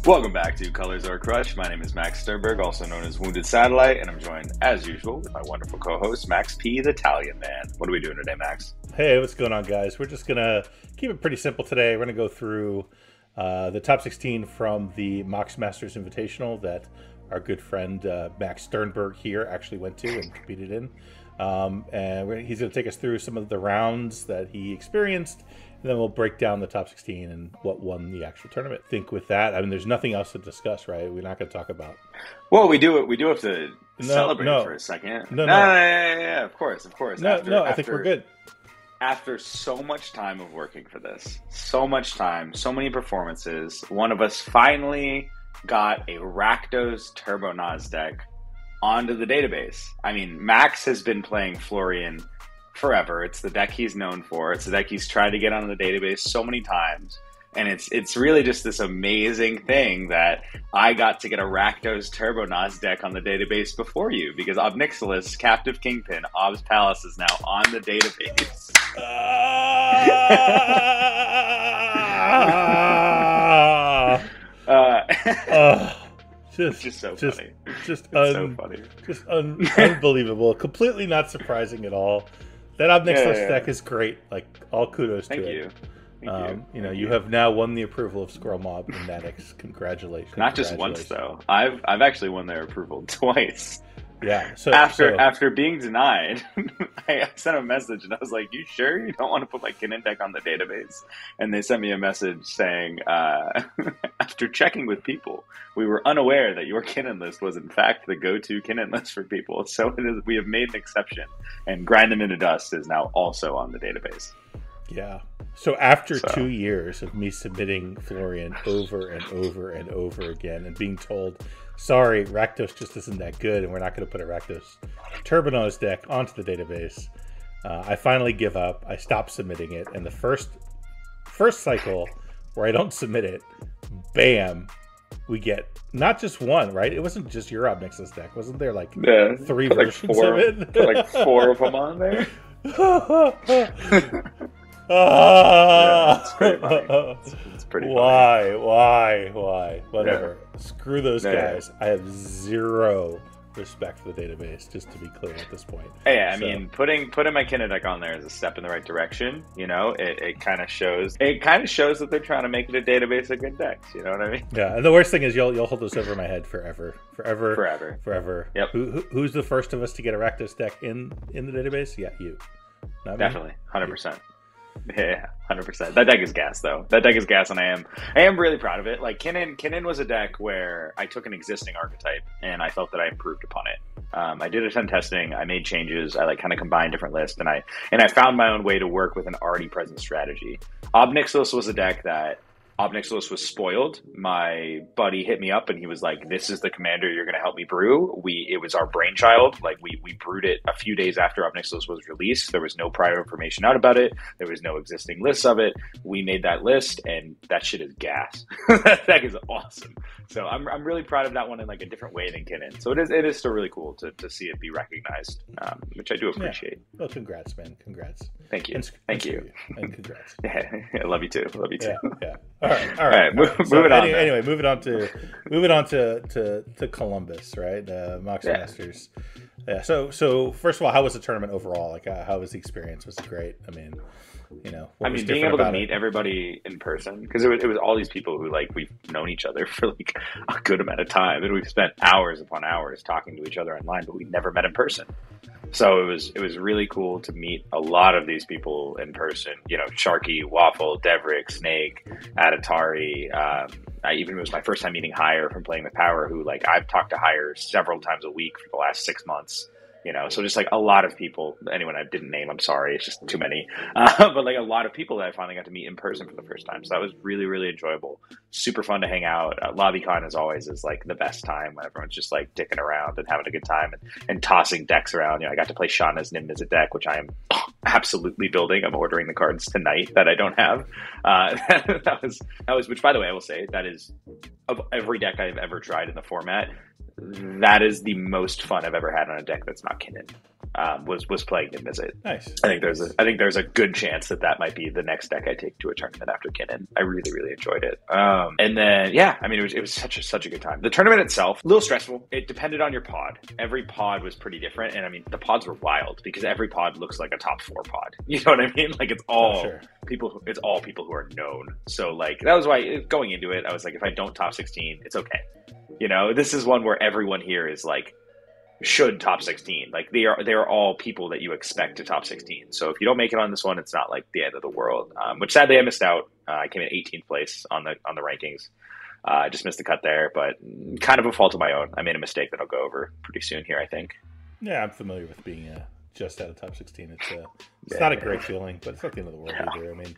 Welcome back to Colors Are Crush. My name is Max Sternberg, also known as Wounded Satellite, and I'm joined, as usual, with my wonderful co-host, Max P, the Italian Man. What are we doing today, Max? Hey, what's going on, guys? We're just going to keep it pretty simple today. We're going to go through the top 16 from the Mox Masters Invitational that our good friend Max Sternberg here actually went to and competed in. He's going to take us through some of the rounds that he experienced, and then we'll break down the top 16 and what won the actual tournament. I think with that, I mean, there's nothing else to discuss, right? We're not going to talk about. Well, we do have to celebrate for a second. Yeah, of course. I think we're good. After so much time of working for this, so much time, so many performances, one of us finally got a Rakdos Turbonaz deck onto the database. I mean, Max has been playing Florian forever. It's the deck he's known for. It's the deck he's tried to get onto the database so many times. And it's really just this amazing thing that I got to get a Rakdos Turbonaz deck on the database before you, because Obnixilis, Captive Kingpin, Ob's Palace is now on the database. Just so funny. So funny. Unbelievable. Completely not surprising at all. That Obnixilis deck is great. Like, all kudos to it. Thank you. You have now won the approval of Squirrel Mob and Natix. Congratulations. Not just once, though. I've actually won their approval twice. Yeah. So after being denied, I sent a message and I was like, "You sure you don't want to put my Kinnan deck on the database?" And they sent me a message saying, "After checking with people, we were unaware that your Kinnan list was in fact the go-to Kinnan list for people. So we have made an exception, and Grind Them Into Dust is now also on the database." Yeah. So after 2 years of me submitting Florian over and over and over again and being told, sorry, Rakdos just isn't that good and we're not going to put a Rakdos Turbonaz deck onto the database, I finally give up. I stop submitting it. And the first cycle where I don't submit it, bam, we get not just one, right? It wasn't just your Obnixilis deck. Wasn't there like three versions of it? Like four of them on there. It's pretty funny. It's pretty funny. Why? Whatever. Yeah. Screw those guys. I have zero respect for the database, just to be clear at this point. Yeah, I mean, putting my Kinnan deck on there is a step in the right direction. You know, it kind of shows that they're trying to make it a database of good decks. You know what I mean? Yeah, and the worst thing is you'll hold this over my head forever. Yep. Who's the first of us to get a Rakdos deck in the database? Yeah, you. Not definitely, 100%. Yeah, 100%. That deck is gas, though. That deck is gas, and I am really proud of it. Like, Kinnan was a deck where I took an existing archetype, and I felt that I improved upon it. I did a ton of testing. I made changes. I kind of combined different lists, and I found my own way to work with an already present strategy. Obnixilis was a deck that Obnixilis was spoiled. My buddy hit me up and he was like, "This is the commander you're going to help me brew." It was our brainchild. Like we brewed it a few days after Obnixilis was released. There was no prior information out about it. There was no existing lists of it. We made that list, and that shit is gas. That deck is awesome. So I'm really proud of that one in like a different way than Kinnan. So it is still really cool to see it be recognized, which I do appreciate. Yeah. Well, congrats, man. Congrats. Thank you. Thank you. And congrats. Yeah, I love you too. Yeah. All right. Moving on. Anyway, moving on to Columbus, right? Mox Masters. Yeah. So first of all, how was the tournament overall? Like, how was the experience? Was it great? I mean, being able to meet everybody in person, because it was all these people who we've known each other for like a good amount of time, and we've spent hours upon hours talking to each other online, but we never met in person. So it was really cool to meet a lot of these people in person. You know, Sharky, Waffle, Devrick, Snake, Adatari. It was my first time meeting Hire from playing with Power, who I've talked to Hire several times a week for the last 6 months. You know, so just a lot of people, anyone I didn't name, I'm sorry, it's just too many. But a lot of people that I finally got to meet in person for the first time. So that was really, really enjoyable. Super fun to hang out. LobbyCon, as always, is the best time when everyone's just dicking around and having a good time and tossing decks around. You know, I got to play Shauna's Nim as a deck, which I am absolutely building. I'm ordering the cards tonight that I don't have. That was, which by the way, I will say that is, of every deck I've ever tried in the format, that is the most fun I've ever had on a deck that's not Kinnan. was playing Niv Mizzet. Nice. I think there's a good chance that might be the next deck I take to a tournament after Kinnan. I really, really enjoyed it. And then, yeah, I mean, it was such a good time. The tournament itself, a little stressful. It depended on your pod. Every pod was pretty different. And I mean, the pods were wild because every pod looks like a top 4 pod. You know what I mean? Like, it's all people who are known. So like, that was why going into it, I was like, if I don't top 16, it's okay. You know, this is one where everyone here is like, should top 16. Like, they are all people that you expect to top 16. So if you don't make it on this one, it's not like the end of the world. Which sadly I missed out. I came in 18th place on the rankings. I just missed the cut there, but kind of a fault of my own. I made a mistake that I'll go over pretty soon here, I think. Yeah, I'm familiar with being just out of top 16. It's not a great feeling, but it's not the end of the world either. I mean,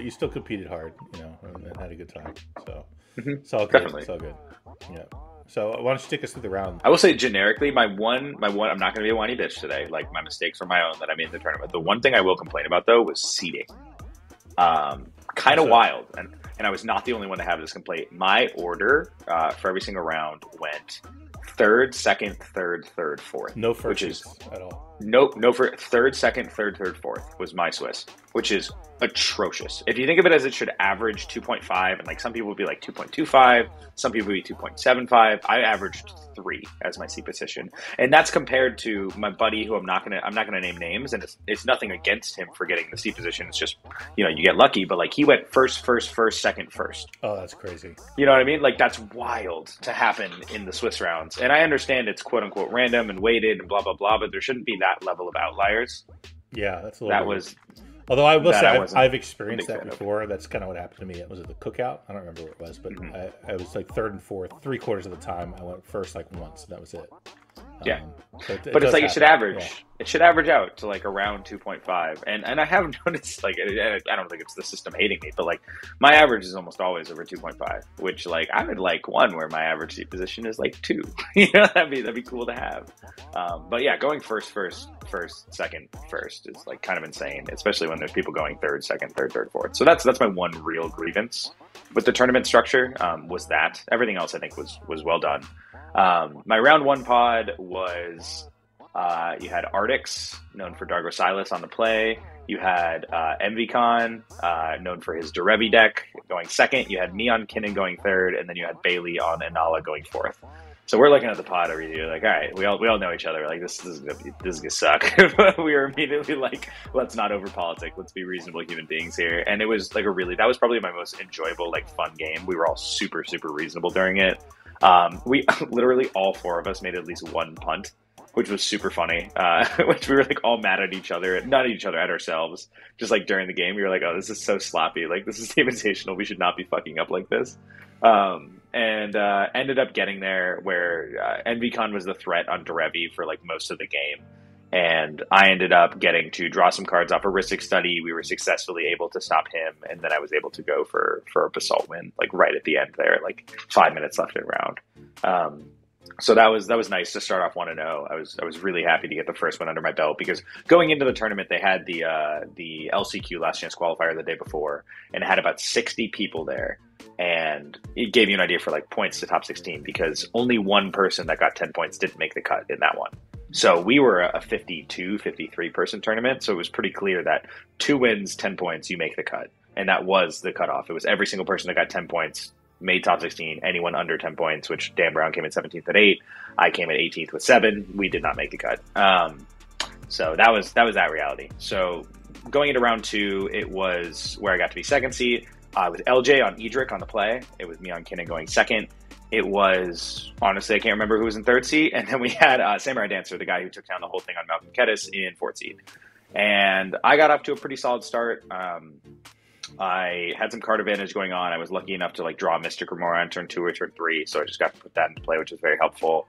you still competed hard, you know, and had a good time. So it's all good. Definitely. It's all good. Yeah. So why don't you take us through the round? I will say generically, my one, I'm not going to be a whiny bitch today. Like, my mistakes were my own that I made in the tournament. The one thing I will complain about, though, was seeding. Kind of wild. And I was not the only one to have this complaint. My order for every single round went third, second, third, fourth. No first at all. No for third, second, third, fourth was my Swiss, which is atrocious. If you think of it as it should average 2.5, and like some people would be like 2.25, some people would be 2.75. I averaged 3 as my C position, and that's compared to my buddy who I'm not gonna name names, and it's nothing against him for getting the C position. It's just, you know, you get lucky, but like he went first, second, first. Oh, that's crazy. You know what I mean? Like, that's wild to happen in the Swiss rounds, and I understand it's quote unquote random and weighted and blah blah blah, but there shouldn't be that level of outliers. Yeah, that's a little. That weird. Although I will say I've experienced that before. That's kind of what happened to me. Was it the cookout? I don't remember what it was, but I was like third and fourth, 3/4 of the time. I went first like once, and that was it. Yeah, but it's like it should average. Yeah. It should average out to like around 2.5. And I have noticed, like, I don't think it's the system hating me, but like my average is almost always over 2.5. Which, like, I would like one where my average seat position is like 2. You know, that'd be cool to have. But yeah, going first, second, first is like kind of insane, especially when there's people going third, second, third, fourth. So that's my one real grievance with the tournament structure. Was that everything else I think was well done. My round 1 pod was you had Artix, known for Dargo Silas on the play. You had MVCon, known for his Derevi deck, going second. You had me on Kinnan going third, and then you had Bailey on Inala going fourth. So we're looking at the pod every year, like, all right, we all know each other. Like, this is gonna suck. We were immediately like, let's not over politic. Let's be reasonable human beings here. And it was like that was probably my most enjoyable, like, fun game. We were all super, super reasonable during it. We literally all 4 of us made at least one punt, which was super funny. Which we were like all mad at each other, not at each other, at ourselves. Just like during the game, we were like, oh, this is so sloppy. Like, this is the Invitational. We should not be fucking up like this. And ended up getting there where NVCon was the threat on Derevi for like most of the game. And I ended up getting to draw some cards off a Rhystic Study. We were successfully able to stop him, and then I was able to go for a Basalt win, like right at the end there, like 5 minutes left in round. So that was nice to start off 1-0. I was really happy to get the first one under my belt, because going into the tournament they had the LCQ Last Chance Qualifier the day before, and it had about 60 people there. And it gave you an idea for like points to top 16, because only one person that got 10 points didn't make the cut in that one. So we were a 52, 53 person tournament. So it was pretty clear that 2 wins, 10 points, you make the cut. And that was the cutoff. It was every single person that got 10 points made top 16. Anyone under 10 points, which Dan Brown came in 17th at 8. I came in 18th with 7. We did not make the cut. So that was that reality. So going into round 2, it was where I got to be second seat. With LJ on Edric on the play. It was me on Kinnan going second. It was, honestly, I can't remember who was in third seat. And then we had Samurai Dancer, the guy who took down the whole thing on Malcolm Kedis, in fourth seat. And I got off to a pretty solid start. I had some card advantage going on. I was lucky enough to like draw Mystic Remora on turn 2 or turn 3. So I just got to put that into play, which was very helpful.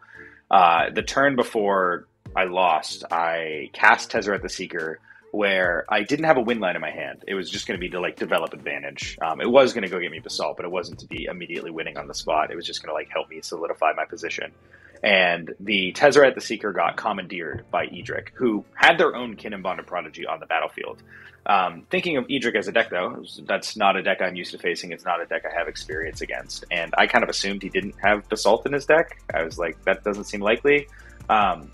The turn before I lost, I cast Tezzeret the Seeker, where I didn't have a win line in my hand. It was just going to be to like develop advantage. It was going to go get me Basalt, but it wasn't to be immediately winning on the spot. It was just going to like help me solidify my position. And the Tezzeret the Seeker got commandeered by Edric, who had their own Kinnan Bonded Prodigy on the battlefield. Thinking of Edric as a deck, though, that's not a deck I'm used to facing. It's not a deck I have experience against. And I kind of assumed he didn't have Basalt in his deck. I was like, that doesn't seem likely.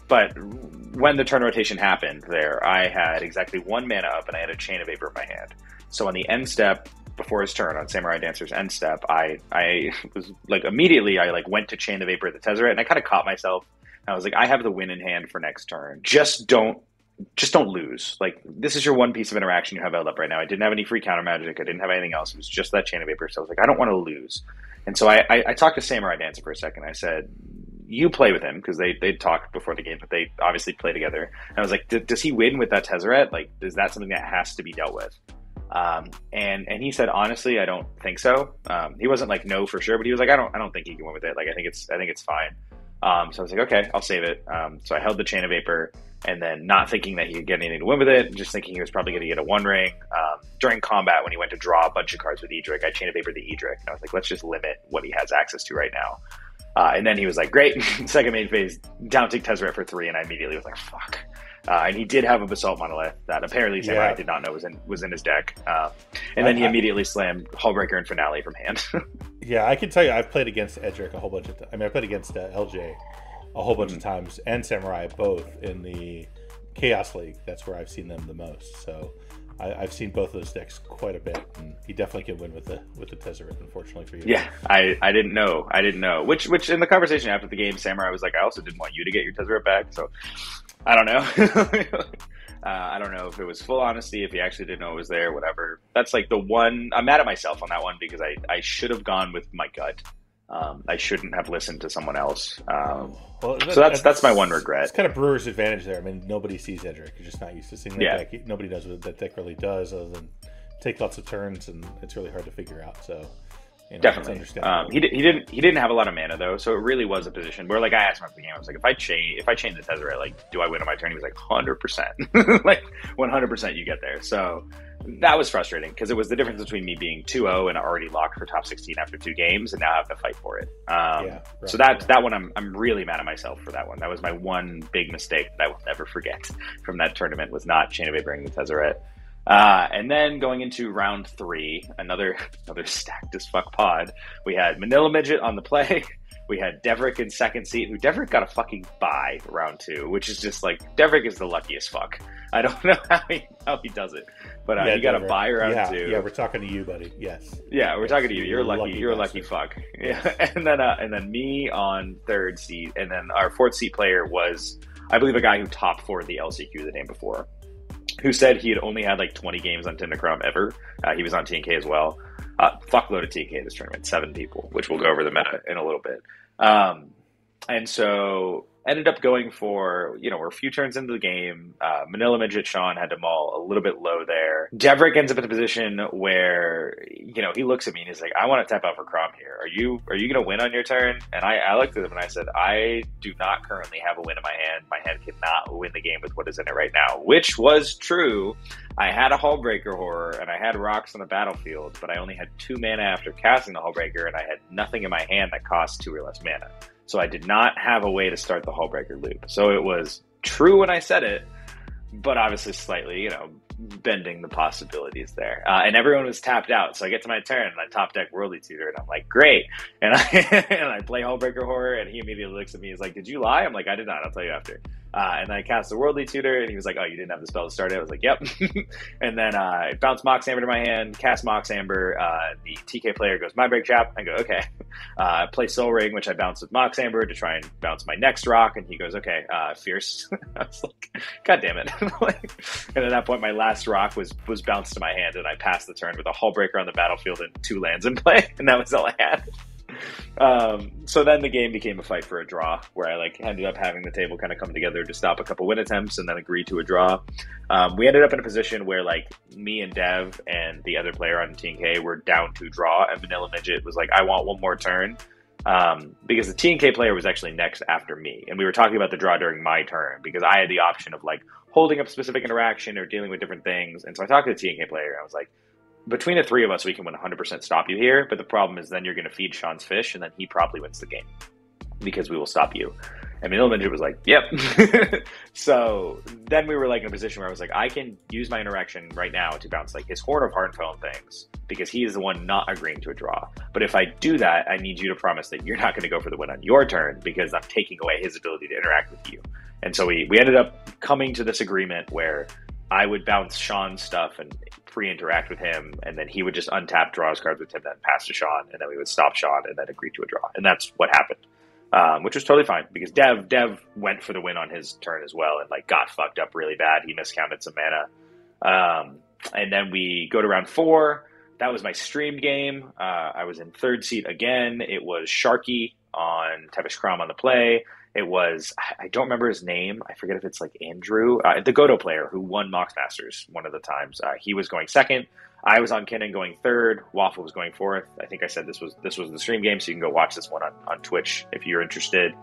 But when the turn rotation happened there, I had exactly 1 mana up and I had a Chain of Vapor in my hand. So on the end step, before his turn, on Samurai Dancer's end step, I was like, immediately I like went to Chain the Vapor at the Tezzeret, and I kind of caught myself. I was like, I have the win in hand for next turn. Just don't lose. Like, this is your one piece of interaction you have held up right now. I didn't have any free counter magic. I didn't have anything else. It was just that Chain of Vapor. So I was like, I don't want to lose. And so I talked to Samurai Dancer for a second. I said, you play with him, because they'd talked before the game, but they obviously play together. And I was like, does he win with that Tezzeret? Like, is that something that has to be dealt with? And he said, honestly, I don't think so. He wasn't like, no, for sure, but he was like, I don't think he can win with it. Like, I think it's fine. So I was like, okay, I'll save it. So I held the Chain of Vapor, and then not thinking that he could get anything to win with it, just thinking he was probably going to get a One Ring. During combat, when he went to draw a bunch of cards with Edric, I Chain of Vapor the Edric, and I was like, let's just limit what he has access to right now. And then he was like, great, second main phase, down tick Tezzeret for 3, and I immediately was like, fuck. And he did have a Basalt Monolith that apparently Samurai did not know was in his deck. And then he immediately slammed Hullbreaker and Finale from hand. Yeah, I can tell you, I've played against Edric a whole bunch of times. I mean, I played against LJ a whole bunch of times, and Samurai both in the Chaos League. That's where I've seen them the most. So I've seen both of those decks quite a bit, and he definitely can win with the Tezzeret, unfortunately for you. Yeah, I didn't know. Which in the conversation after the game, Samurai was like, I also didn't want you to get your Tezzeret back, so I don't know. I don't know if it was full honesty, if he actually didn't know it was there, whatever. That's like the one. I'm mad at myself on that one, because I should have gone with my gut. I shouldn't have listened to someone else. So that's my one regret. It's kind of Brewer's advantage there. I mean, nobody sees Edric. You're just not used to seeing that deck. Nobody knows what that deck really does, other than take lots of turns, and it's really hard to figure out. So definitely, he didn't have a lot of mana though, so it really was a position where, like, I asked him after the game, I was like, if I chain the Tezzeret, like, do I win on my turn? He was like, 100%, like 100% you get there. So that was frustrating, because it was the difference between me being 2-0 and already locked for top 16 after 2 games, and now having to fight for it. So that one, I'm really mad at myself for that one. That was my one big mistake that I will never forget from that tournament, was not Chain of Vaporing the Tezzeret. And then going into round 3, another stacked as fuck pod. We had Manila Midget on the play. We had Devrick in second seat, who Devrick got a fucking bye round 2, which is just like, Devrick is the luckiest fuck. I don't know how he does it, but he got a bye round 2. Yeah, we're talking to you, buddy. Yes. Yeah, we're talking to you. You're lucky. You're a lucky fuck. Yeah. And then me on third seat, and then our fourth seat player was, I believe, a guy who top 4'd the LCQ the day before, who said he had only had like 20 games on Tindacrum ever. He was on TNK as well. Fuckload of TNK this tournament, 7 people, which we'll go over the meta in a little bit. And so ended up going for, we're a few turns into the game. Manila Midget Sean had to maul a little bit low there. Devrick ends up in a position where, he looks at me and he's like, I want to tap out for Crom here. Are you going to win on your turn? And I looked at him and I said, I do not currently have a win in my hand. My hand cannot win the game with what is in it right now, which was true. I had a Hullbreaker Horror and I had rocks on the battlefield, but I only had 2 mana after casting the Hullbreaker, and I had nothing in my hand that cost 2 or less mana. So I did not have a way to start the Hullbreaker loop. So it was true when I said it, but obviously slightly, bending the possibilities there. And everyone was tapped out. So I get to my turn and I top deck Worldly Tutor, and I'm like, great. And I play Hullbreaker Horror, and he immediately looks at me. He's like, did you lie? I'm like, I did not. I'll tell you after. And I cast the Worldly Tutor, and he was like, oh, you didn't have the spell to start it? I was like, yep. And then I bounce Mox Amber to my hand, cast Mox Amber. The TK player goes, My Break Trap. I go, okay. Play Soul Ring, which I bounce with Mox Amber to try and bounce my next rock. And he goes, okay, Fierce. I was like, God damn it. And at that point, my last rock was bounced to my hand, and I passed the turn with a Hullbreaker on the battlefield and 2 lands in play. And that was all I had. So then the game became a fight for a draw, where I ended up having the table kind of come together to stop a couple win attempts and then agree to a draw. We ended up in a position where me and Dev and the other player on TNK were down to draw, and Vanilla Midget was like, I want one more turn, because the TNK player was actually next after me, and we were talking about the draw during my turn because I had the option of holding up specific interaction or dealing with different things. And so I talked to the TNK player, and I was like, between the 3 of us, we can 100% stop you here. But the problem is then you're going to feed Sean's fish, and then he probably wins the game because we will stop you. And Manila Midget was like, yep. So then we were like in a position where I was like, I can use my interaction right now to bounce like his Horn of Harnfell and things, because he is the one not agreeing to a draw. But if I do that, I need you to promise that you're not going to go for the win on your turn, because I'm taking away his ability to interact with you. And so we ended up coming to this agreement where I would bounce Sean's stuff and pre-interact with him, and then he would just untap, draw his cards with him, then pass to Sean, and then we would stop Sean and then agree to a draw. And that's what happened. Which was totally fine, because Dev went for the win on his turn as well and like got fucked up really bad. He miscounted some mana. And then we go to round 4. That was my streamed game. I was in third seat again. It was Sharky on Tevish Krom on the play. It was, I don't remember his name. I forget if it's like Andrew, the Godo player who won Mox Masters one of the times. He was going second. I was on Kinnan going third. Waffle was going fourth. I think I said this was the stream game, so you can go watch this one on Twitch if you're interested.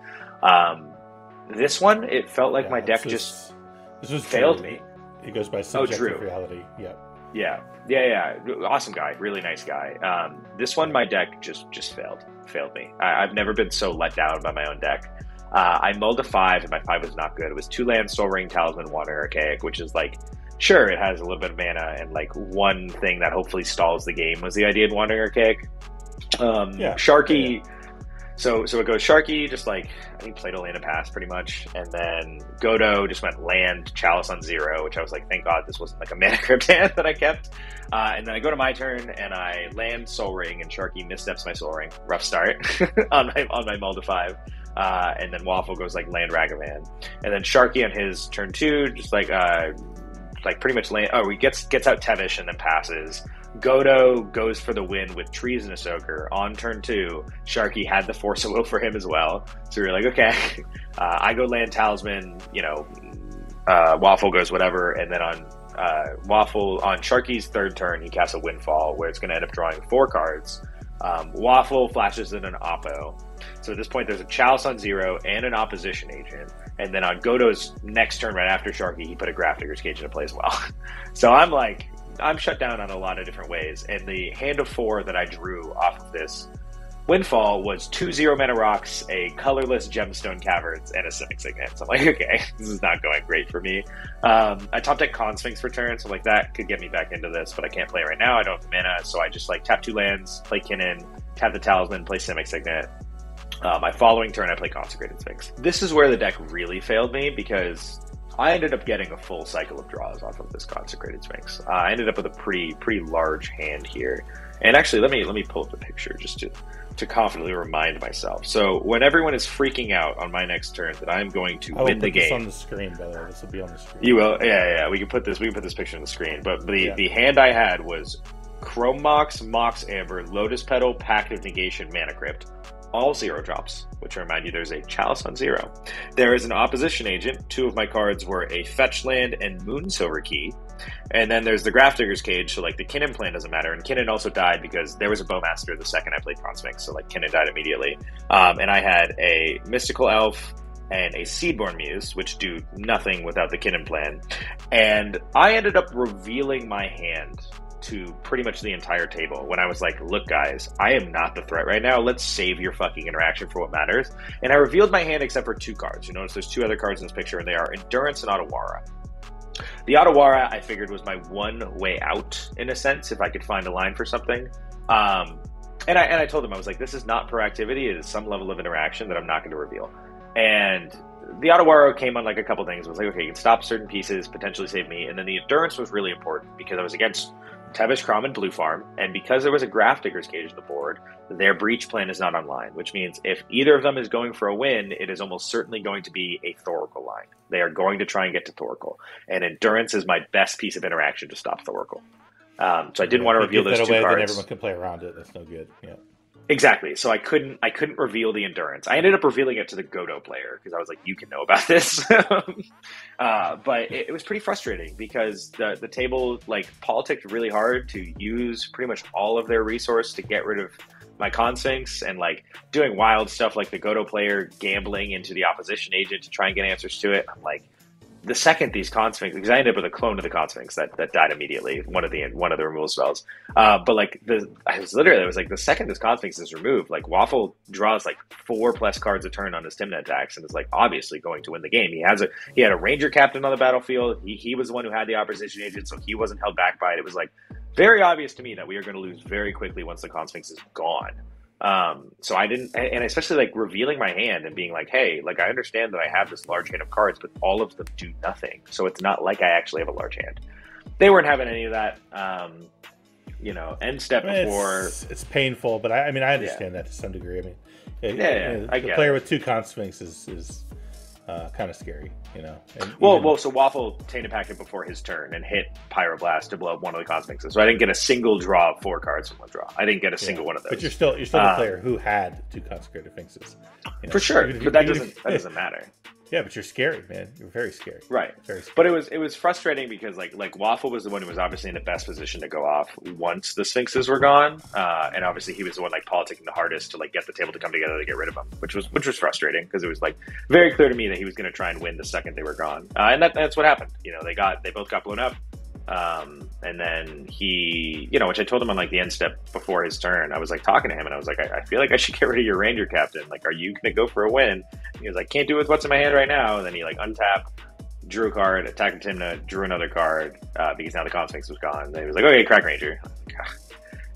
This one, it felt like my deck just failed me. It goes by subjective reality. Yeah. Yeah. Awesome guy. Really nice guy. This one, my deck just failed me. I've never been so let down by my own deck. I mulled a 5, and my 5 was not good. It was 2 land, Soul Ring, Talisman, Wander, Archaic, which is like, sure, it has a little bit of mana, and like one thing that hopefully stalls the game was the idea of Wandering Archaic. Sharky. Yeah. So it goes Sharky, just like, I think played a land and pass pretty much. And then Godo just went land, Chalice on 0, which I was like, thank God this wasn't like a mana crypt hand that I kept. And then I go to my turn and I land Soul Ring, and Sharky missteps my Soul Ring. Rough start on my mull to 5. And then Waffle goes like land Ragavan. And then Sharky on his turn 2, just like pretty much land. Oh, he gets out Tevish and then passes. Godo goes for the win with Treasonous Soaker on turn 2. Sharky had the Force of Will for him as well. So we were like, okay. I go land Talisman, Waffle goes whatever. And then on Waffle, on Sharky's third turn, he casts a Windfall where it's going to end up drawing 4 cards. Waffle flashes in an Oppo. So at this point, there's a Chalice on 0 and an Opposition Agent. And then on Godo's next turn, right after Sharky, he put a Grafdigger's Cage into play as well. So I'm shut down on a lot of different ways. And the hand of 4 that I drew off of this Windfall was 2 0-mana rocks, a colorless Gemstone Caverns, and a Simic Signet. So I'm like, okay, this is not going great for me. I top deck Con Sphinx for turn, so like that could get me back into this, but I can't play right now. I don't have mana, so I just like tap 2 lands, play Kinnan, tap the Talisman, play Simic Signet. My following turn, I play Consecrated Sphinx. This is where the deck really failed me, because I ended up getting a full cycle of draws off of this Consecrated Sphinx. I ended up with a pretty large hand here. And actually, let me pull up the picture just to confidently remind myself. So when everyone is freaking out on my next turn that I'm going to win the game. This on the screen, by the way. This will be on the screen. You will, yeah. We can put this picture on the screen. But the hand I had was Chrome Mox, Mox Amber, Lotus Petal, Pact of Negation, Mana Crypt. All 0 drops, which I remind you there's a Chalice on 0. There is an Opposition Agent. 2 of my cards were a Fetch Land and Moonsilver Key. And then there's the Grafdigger's Cage, so like the Kinnan plan doesn't matter. And Kinnan also died because there was a Bowmaster the second I played Con Sphinx, so like Kinnan died immediately. And I had a Mystical Elf and a Seedborn Muse, which do nothing without the Kinnan plan. And I ended up revealing my hand to pretty much the entire table when I was like, look guys, I am not the threat right now. Let's save your fucking interaction for what matters. And I revealed my hand except for 2 cards. You notice there's 2 other cards in this picture, and they are Endurance and Otawara. The Otawara I figured was my one way out, in a sense, if I could find a line for something. And I told him, I was like, this is not proactivity. It is some level of interaction that I'm not going to reveal. And the Otawara came on like a couple things. It was like, okay, you can stop certain pieces, potentially save me. And then the Endurance was really important because I was against Tevish Krom and Blue Farm, and because there was a Grafdigger's Cage on the board, their Breach plan is not online, which means if either of them is going for a win, it is almost certainly going to be a Thoracle line. They are going to try and get to Thoracle, and Endurance is my best piece of interaction to stop Thoracle. So I didn't want to reveal those 2 cards. Then everyone can play around it. That's no good. Yeah. Exactly. So I couldn't reveal the Endurance. I ended up revealing it to the Godo player because I was like, you can know about this. But it was pretty frustrating because the table like politicked really hard to use pretty much all of their resource to get rid of my Con Sphinx, and like doing wild stuff like the Godo player gambling into the Opposition Agent to try and get answers to it. I'm like, the second these Consphinx, because I ended up with a clone of the Consphinx that died immediately, one of the removal spells. But like it was like the second this Consphinx is removed, like Waffle draws like 4+ cards a turn on his Tymna attacks and is like obviously going to win the game. He had a Ranger captain on the battlefield. He was the one who had the opposition agent, so he wasn't held back by it. It was like very obvious to me that we are going to lose very quickly once the Consphinx is gone. So I didn't, and especially like revealing my hand and being like, hey, like I understand that I have this large hand of cards, but all of them do nothing. So it's not like I actually have a large hand. They weren't having any of that. End step before. It's painful, but I understand that to some degree. I mean, the player with 2 Consphinx is kind of scary, you know. So Waffle Tainted Packet before his turn and hit Pyroblast to blow up one of the Consphinxes. So I didn't get a single draw of 4 cards from one draw. I didn't get a single one of those. But you're still the player who had 2 Consecrated Sphinxes. You know? For sure, but that doesn't matter. Yeah, but you're scary, man. You're very scary. Right. Very scary. But it was frustrating because like Waffle was the one who was obviously in the best position to go off once the Sphinxes were gone, and obviously he was the one like politicking the hardest to like get the table to come together to get rid of them, which was frustrating because it was like very clear to me that he was going to try and win the second they were gone, and that's what happened. You know, they both got blown up. And then he, which I told him on like the end step before his turn, I was like talking to him and I was like, I feel like I should get rid of your Ranger captain. Like, are you going to go for a win? And he was like, can't do it with what's in my hand right now. And then he like untapped, drew a card, attacked Tymna, drew another card, because now the Consphinx was gone. And then he was like, okay, crack Ranger.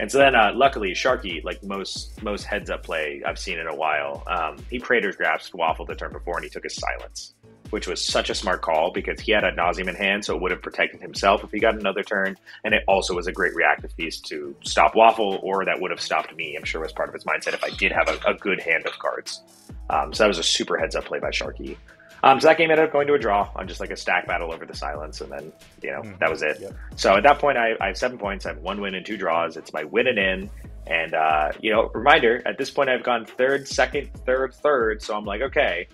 And so then, luckily, Sharky, like most heads up play I've seen in a while, he Praetor's Grasp Waffle the turn before and he took his Silence, which was such a smart call because he had Ad Nauseam in hand, so it would have protected himself if he got another turn. And it also was a great reactive piece to stop Waffle, or that would have stopped me, I'm sure was part of his mindset if I did have a good hand of cards. So that was a super heads-up play by Sharky. So that game ended up going to a draw on just like a stack battle over the Silence, and then, that was it. Yep. So at that point, I have 7 points. I have 1 win and 2 draws. It's my win and in. And, reminder, at this point, I've gone third, second, third. So I'm like, okay,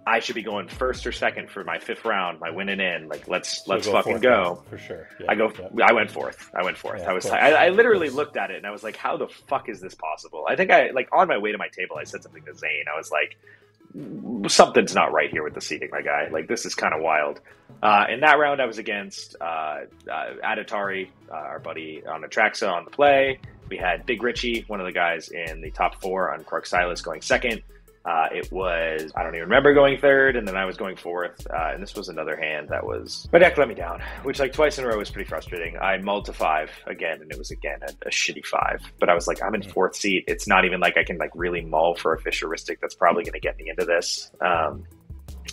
I should be going first or second for my 5th round, my win and in. Like, let's fucking go. For sure. Yeah. I went fourth. Yeah, I literally looked at it and I was like, how the fuck is this possible? I think on my way to my table, I said something to Zane. I was like, something's not right here with the seating, my guy. Like, this is kind of wild. In that round, I was against Adatari, our buddy on Atraxa on the play. We had Big Richie, one of the guys in the top 4 on Quark Silas, going second. It was, I don't even remember, going third, and then I was going fourth. And this was another hand that was, my deck let me down, which like twice in a row was pretty frustrating. I mulled to 5 again, and it was again a shitty 5. But I was like, I'm in 4th seat. It's not even like I can like really mull for a Fissuristic that's probably going to get me into this.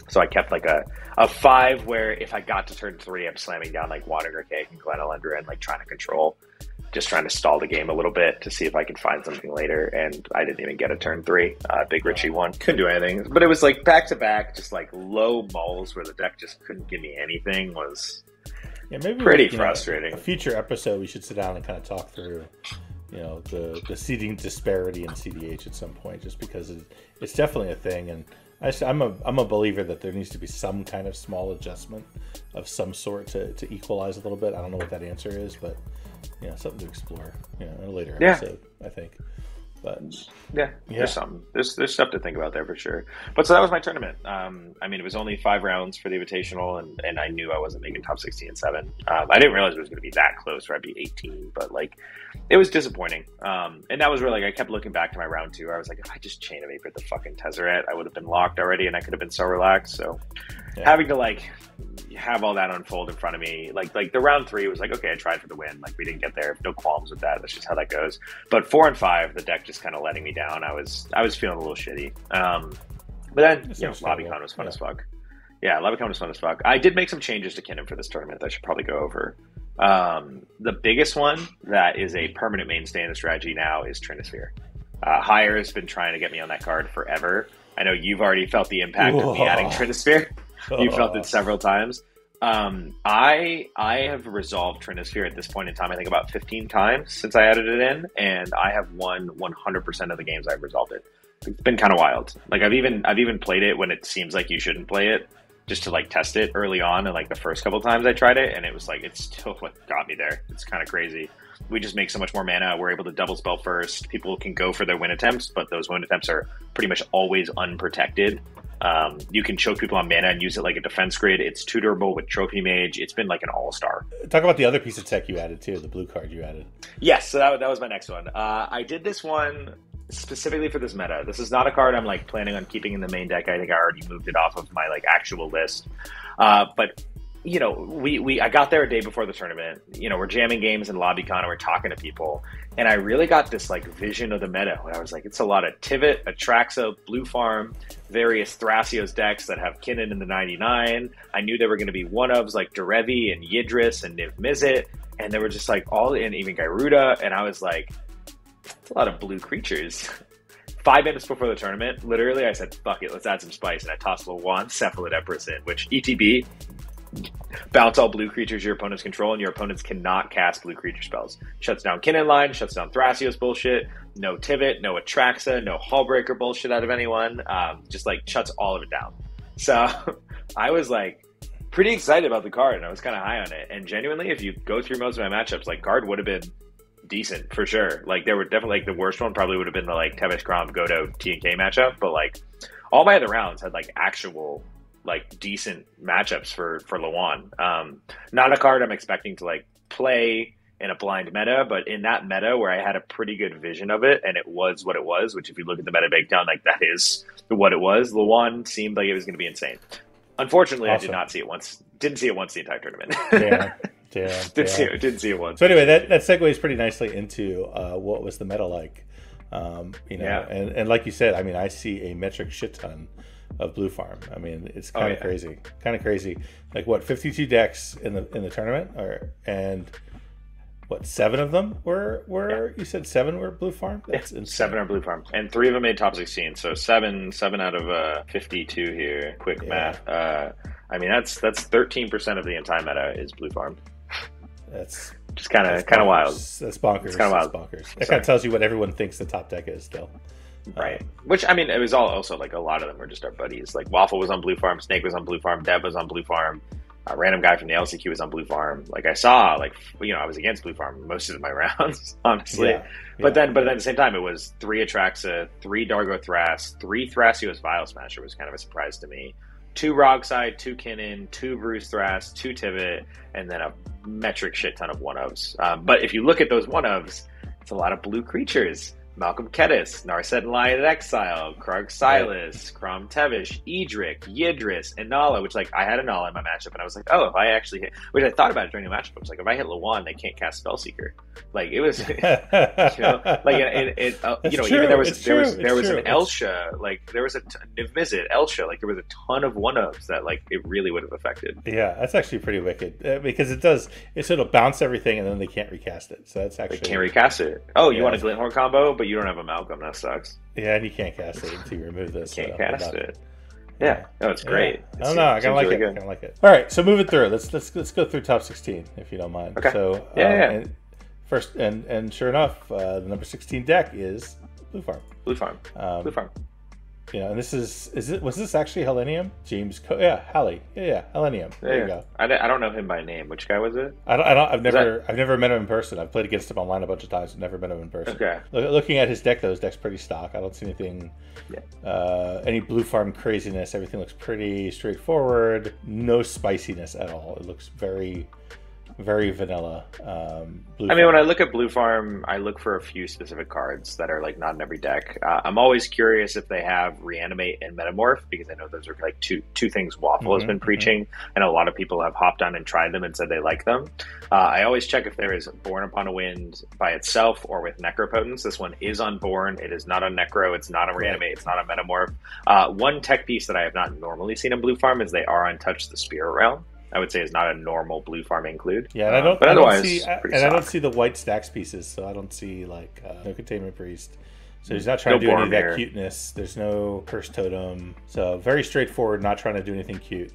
So I kept like a 5 where if I got to turn 3, I'm slamming down like Wanderer Cake and Glen Elendra and like trying to control. Just trying to stall the game a little bit to see if I could find something later, and I didn't even get a turn 3. Big Richie won. Couldn't do anything. But it was like back-to-back, just like low mulls where the deck just couldn't give me anything was maybe pretty frustrating. A future episode, we should sit down and kind of talk through, the seeding disparity in CDH at some point, just because it's definitely a thing. And I'm a believer that there needs to be some kind of small adjustment of some sort to equalize a little bit. I don't know what that answer is, but something to explore, in a later episode, I think. But there's something. There's stuff to think about there for sure. But so that was my tournament. It was only 5 rounds for the Invitational, and I knew I wasn't making top 16 and 7. I didn't realize it was going to be that close where I'd be 18, but like it was disappointing. And that was really like I kept looking back to my round 2 where I was like, if I just Chain of Vapor the fucking Tezzeret, I would have been locked already, and I could have been so relaxed. So having to like have all that unfold in front of me, like the round 3 was like, okay, I tried for the win, like we didn't get there, no qualms with that, that's just how that goes. But 4 and 5, the deck just kind of letting me down. I was feeling a little shitty, but then LobbyCon was fun as fuck. LobbyCon was fun as fuck. I did make some changes to Kinnan for this tournament that I should probably go over. The biggest one that is a permanent mainstay in the strategy now is Trinisphere. Hire has been trying to get me on that card forever. I know you've already felt the impact of me adding Trinisphere. You felt it several times. I have resolved Trinisphere at this point in time, I think about 15 times since I added it in, and I have won 100% of the games I've resolved it. It's been kind of wild. Like I've even played it when it seems like you shouldn't play it, just to like test it early on, and like the first couple times I tried it, and it was like it's still what got me there. It's kind of crazy. We just make so much more mana. We're able to double spell first. People can go for their win attempts, but those win attempts are pretty much always unprotected. You can choke people on mana and use it like a defense grid. It's tutorable with Trophy Mage. It's been like an all-star. Talk about the other piece of tech you added too, the blue card you added. Yes, so that was my next one. I did this one specifically for this meta. This is not a card I'm like planning on keeping in the main deck. I think I already moved it off of my like actual list. But you know, I got there a day before the tournament. You know, we're jamming games in LobbyCon and we're talking to people. And I really got this like vision of the meta where I was like, it's a lot of Tivit, Atraxa, Blue Farm, various Thrasios decks that have Kinnan in the 99. I knew there were going to be one-ofs like Derevi and Yidris and Niv Mizzet. And they were just like all in, even Gyruda. And I was like, it's a lot of blue creatures. 5 minutes before the tournament, literally, I said, fuck it, let's add some spice. And I tossed Lawan, Cephalid Empress in, which ETB, bounce all blue creatures your opponents control, and your opponents cannot cast blue creature spells. Shuts down Kinnan line, shuts down Thrasios bullshit, no Tivit, no Atraxa, no Hullbreaker bullshit out of anyone. Just like shuts all of it down. So I was like pretty excited about the card, and I was kind of high on it. And genuinely, if you go through most of my matchups, like card would have been decent for sure. Like there were definitely like the worst one probably would have been the like Tevesh Grom Godo T&K matchup, but like all my other rounds had like actual like decent matchups for Lawan. Not a card I'm expecting to like play in a blind meta, but in that meta where I had a pretty good vision of it and it was what it was, which if you look at the meta breakdown, like that is what it was. Lawan seemed like it was going to be insane. Unfortunately, awesome. I did not see it once. Didn't see it once the entire tournament. Didn't see it once. So anyway, that segues pretty nicely into what was the meta like. You know, and like you said, I mean, I see a metric shit ton of Blue Farm. I mean, it's kind of crazy. Kind of crazy. Like what, 52 decks in the tournament, and what, 7 of them were you said 7 were Blue Farm? That's insane. 7 are Blue Farm, and 3 of them made top 16. So 7 out of 52 here. Quick math. I mean, that's 13% of the entire meta is Blue Farm. That's just kind of wild. That's bonkers. It's kind of wild. Bonkers. That kind of tells you what everyone thinks the top deck is still. Right. Which, I mean, it was all also like a lot of them were just our buddies. Like Waffle was on Blue Farm, Snake was on Blue Farm, Deb was on Blue Farm, a random guy from the LCQ was on Blue Farm. Like I saw, like, you know, I was against Blue Farm most of my rounds, honestly. But then at the same time, it was 3 Atraxa, 3 Dargo Thras, 3 Thrasios Vile Smasher was kind of a surprise to me. 2 Rogside, 2 Kinnan, 2 Bruce Thras, 2 Tivit, and then a metric shit ton of one-ofs. But if you look at those one-ofs, it's a lot of blue creatures. Malcolm Kedis, Narset and Lion in Exile, Krark Silas, Crom Tevish, Edric, Yidris, and Nala, which, like, I had a Nala in my matchup, and I was like, oh, if I actually hit, which I thought about it during the matchup, I was like, if I hit Lawan, they can't cast Spellseeker. Like, it was, you know, like, you know, even there was an Elsha, like, there was a Niv Mizzet, Elsha, like, there was a ton of one-ofs that, like, it really would have affected. Yeah, that's actually pretty wicked, because it'll bounce everything, and then they can't recast it, so that's actually... They can't recast it. Oh, you want a Glinthorn combo, but you don't have a Malcolm. That sucks. Yeah, and you can't cast it until you remove this. You can't cast it. Yeah, no, it's great. I don't know. I kind of like it. I kind of like it. All right, so moving through. Let's go through top 16 if you don't mind. Okay. So and first, and sure enough, the number 16 deck is Blue Farm. Blue Farm. You know, and was this actually Hellenium? Hallie. Yeah, Hellenium. There you go. I don't know him by name. Which guy was it? I've never met him in person. I've played against him online a bunch of times, but never met him in person. Okay. Looking at his deck, though, his deck's pretty stock. I don't see anything, any Blue Farm craziness. Everything looks pretty straightforward. No spiciness at all. It looks very, very vanilla. Blue Farm. When I look at Blue Farm, I look for a few specific cards that are like not in every deck. I'm always curious if they have Reanimate and Metamorph, because I know those are like two things Waffle has been preaching, and a lot of people have hopped on and tried them and said they like them. I always check if there is Born Upon a Wind by itself or with Necropotence. This one is on Born. It is not on Necro. It's not on Reanimate. It's not on Metamorph. One tech piece that I have not normally seen in Blue Farm is they are Untouched the Spirit Realm. I would say is not a normal Blue Farm include. Yeah, and I don't see the white stacks pieces, so I don't see like no Containment Priest. So he's not trying to do any of that cuteness. There's no Curse Totem. So very straightforward, not trying to do anything cute.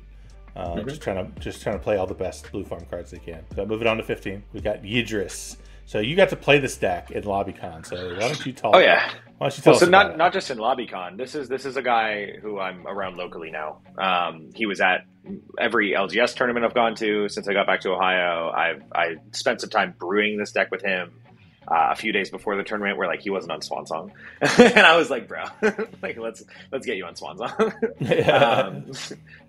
Just trying to play all the best Blue Farm cards they can. So moving on to 15, we got Yidris. So you got to play this deck in LobbyCon. So why don't you tell? Oh yeah. Why don't you tell us about not just in LobbyCon. This is a guy who I'm around locally now. He was at every LGS tournament I've gone to since I got back to Ohio. I spent some time brewing this deck with him. a few days before the tournament where like he wasn't on Swan Song, and I was like, bro, like let's get you on Swan Song.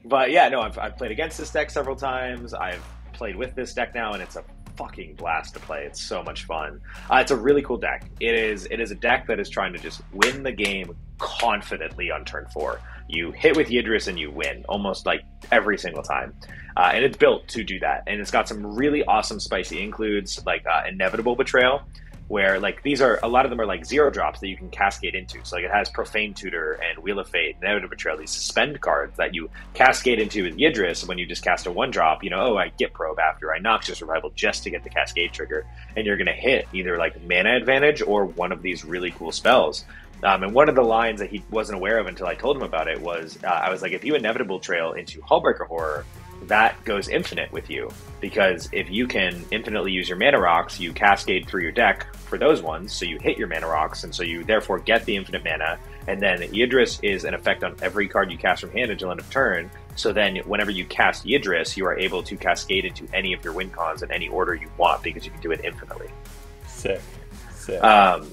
But yeah, no, I've played against this deck several times. I've played with this deck now, and it's a fucking blast to play. It's so much fun. It's a really cool deck. It is a deck that is trying to just win the game confidently on turn 4. You hit with Yidris and you win almost like every single time. And it's built to do that. And it's got some really awesome spicy includes like Inevitable Betrayal, where like these are, a lot of them are like 0 drops that you can cascade into. So like it has Profane Tutor and Wheel of Fate, Inevitable Betrayal, these suspend cards that you cascade into with Yidris when you just cast a 1-drop, you know, oh, I get Probe after, I Noxious Revival just to get the Cascade trigger. And you're going to hit either like mana advantage or one of these really cool spells. And one of the lines that he wasn't aware of until I told him about it was, I was like, if you Inevitable Trail into Hullbreaker Horror, that goes infinite with you. Because if you can infinitely use your mana rocks, you cascade through your deck for those ones, so you hit your mana rocks, and so you therefore get the infinite mana. And then Yidris is an effect on every card you cast from hand until end of turn. So then whenever you cast Yidris, you are able to cascade into any of your win cons in any order you want, because you can do it infinitely. Sick.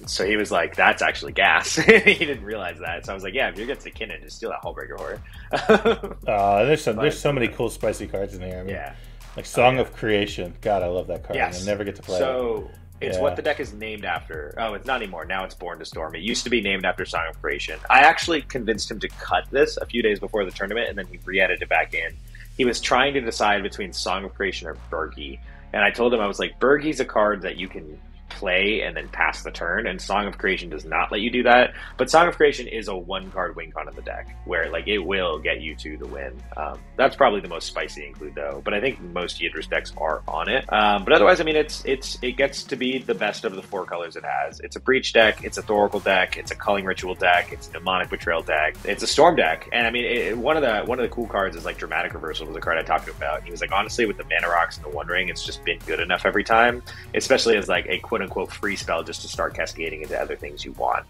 So he was like, that's actually gas. He didn't realize that. So I was like, yeah, if you get to Kinnan, just steal that Hullbreaker Horror. There's so many cool spicy cards in here. I mean, yeah. Like Song of Creation. God, I love that card. Yes. I never get to play it. It's Yeah. what the deck is named after. Oh, it's not anymore. Now it's Born to Storm. It used to be named after Song of Creation. I actually convinced him to cut this a few days before the tournament, and then he re-edited it back in. He was trying to decide between Song of Creation or Birgi. And I told him, I was like, Birgi's a card that you can play and then pass the turn, and Song of Creation does not let you do that. But Song of Creation is a 1-card win con in the deck where like it will get you to the win. That's probably the most spicy include though, but I think most Yidris decks are on it. But otherwise, I mean, it gets to be the best of the 4 colors it has. It's a Breach deck, it's a Thoracle deck, it's a Culling Ritual deck, it's a Mnemonic Betrayal deck, it's a Storm deck. And I mean, one of the cool cards is like Dramatic Reversal, was a card I talked about. He was like, honestly, with the Mana Rocks and the One Ring, it's just been good enough every time, especially as like a quote-unquote free spell just to start cascading into other things you want.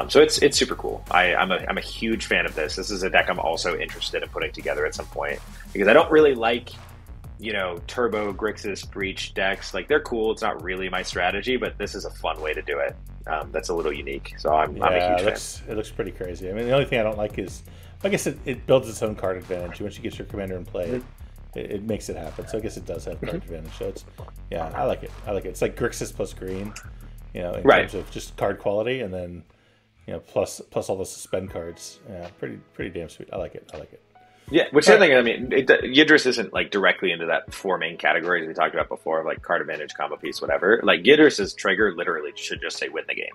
So it's super cool. I'm a huge fan of this. This is a deck I'm also interested in putting together at some point, because I don't really like, you know, Turbo Grixis Breach decks. Like, they're cool. It's not really my strategy, but this is a fun way to do it. That's a little unique. So I'm a huge fan. It looks pretty crazy. I mean, the only thing I don't like is, I guess it builds its own card advantage. Once you get your commander in play, it makes it happen. So I guess it does have card advantage. So it's, yeah, I like it. It's like Grixis plus green, you know, in terms of just card quality, and then, you know, plus all the suspend cards. Yeah, pretty damn sweet. I like it. Yeah, which is the thing, I mean, Yidris isn't like directly into that 4 main categories we talked about before, of like card advantage, combo piece, whatever. Like, Yidris's trigger literally should just say win the game.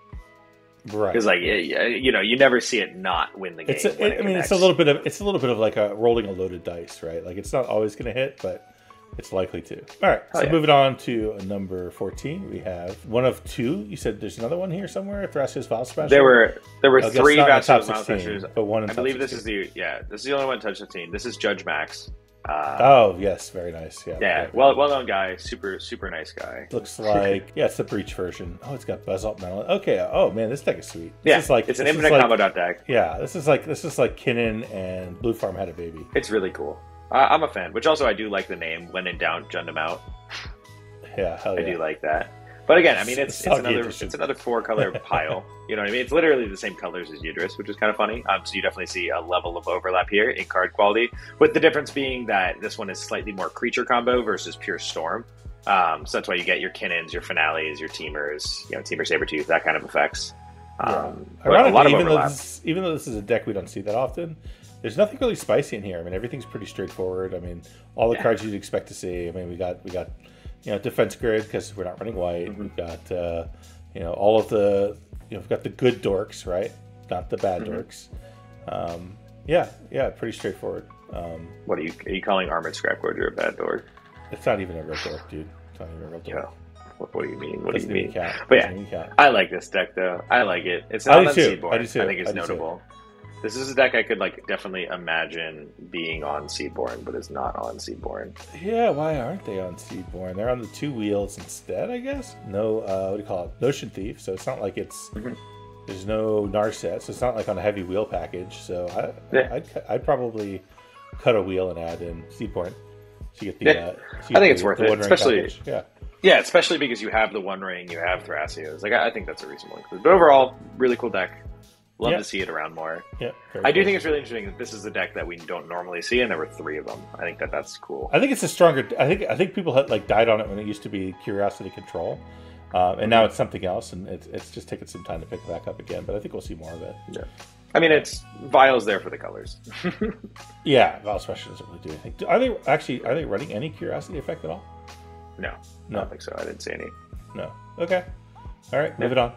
Right. Because like, you know, you never see it not win the game. It's a little bit of like rolling a loaded dice, right? Like, it's not always going to hit, but it's likely to. All right, so moving on to number 14, we have one of 2. You said there's another one here somewhere, Thrasios Vial Smasher? There were 3 Thrasios Vial Smashers, but one in I believe 16. this is the only one in top 15. This is Judge Max. Oh yes, very nice. Yeah. Well known guy, super nice guy. Looks like it's the Breach version. Oh, it's got Basalt Metal. Okay. Oh man, this deck is sweet. It's an infinite combo dot deck. Yeah, this is like Kinnan and Blue Farm had a baby. It's really cool. I'm a fan. Which also I do like the name. When in doubt, Jund out. Yeah, hell yeah. I do like that. But again, I mean, it's another 4-color pile. You know what I mean? It's literally the same colors as Yidris, which is kind of funny. So you definitely see a level of overlap here in card quality, with the difference being that this one is slightly more creature combo versus pure storm. So that's why you get your Kinnans, your Finales, your Teamers, you know, Teamer Sabertooth, that kind of effects. Ironically, even though this is a deck we don't see that often, there's nothing really spicy in here. I mean, everything's pretty straightforward. I mean, all the cards you'd expect to see. I mean, we got you know, defense grid because we're not running white. We've got you know, all of the, you know, we've got the good dorks, right? Not the bad dorks. Yeah, pretty straightforward. What are you calling Armored Scrapguard a bad dork? It's not even a real dork, dude. It's not even a real dork. Yeah. What do you mean? What do you mean? Count. But yeah, I like this deck though. I like it. It's not on Seedborn. I think it's notable. This is a deck I could like definitely imagine being on Seedborn, but it's not on Seedborn. Yeah, why aren't they on Seedborn? They're on the 2 wheels instead, I guess. No, what do you call it? Notion Thief. So it's not like it's there's no Narset, so it's not like on a heavy wheel package. So I'd probably cut a wheel and add in Seedborn. So you get the I think it's worth it, especially package. Yeah. Yeah, especially because you have the One Ring, you have Thrasios. Like, I think that's a reasonable include. But overall, really cool deck. Love to see it around more. Yeah, I do think it's really interesting that this is a deck that we don't normally see, and there were 3 of them. I think that's cool. I think it's a stronger. I think people had like died on it when it used to be Curiosity Control, and now it's something else, and it's just taking some time to pick it back up again. But I think we'll see more of it. Yeah, I mean, it's Vile's there for the colors. Yeah, Vile Special doesn't really do anything. Are they running any Curiosity effect at all? No, I don't think so. I didn't see any. No. Okay. All right, move it on.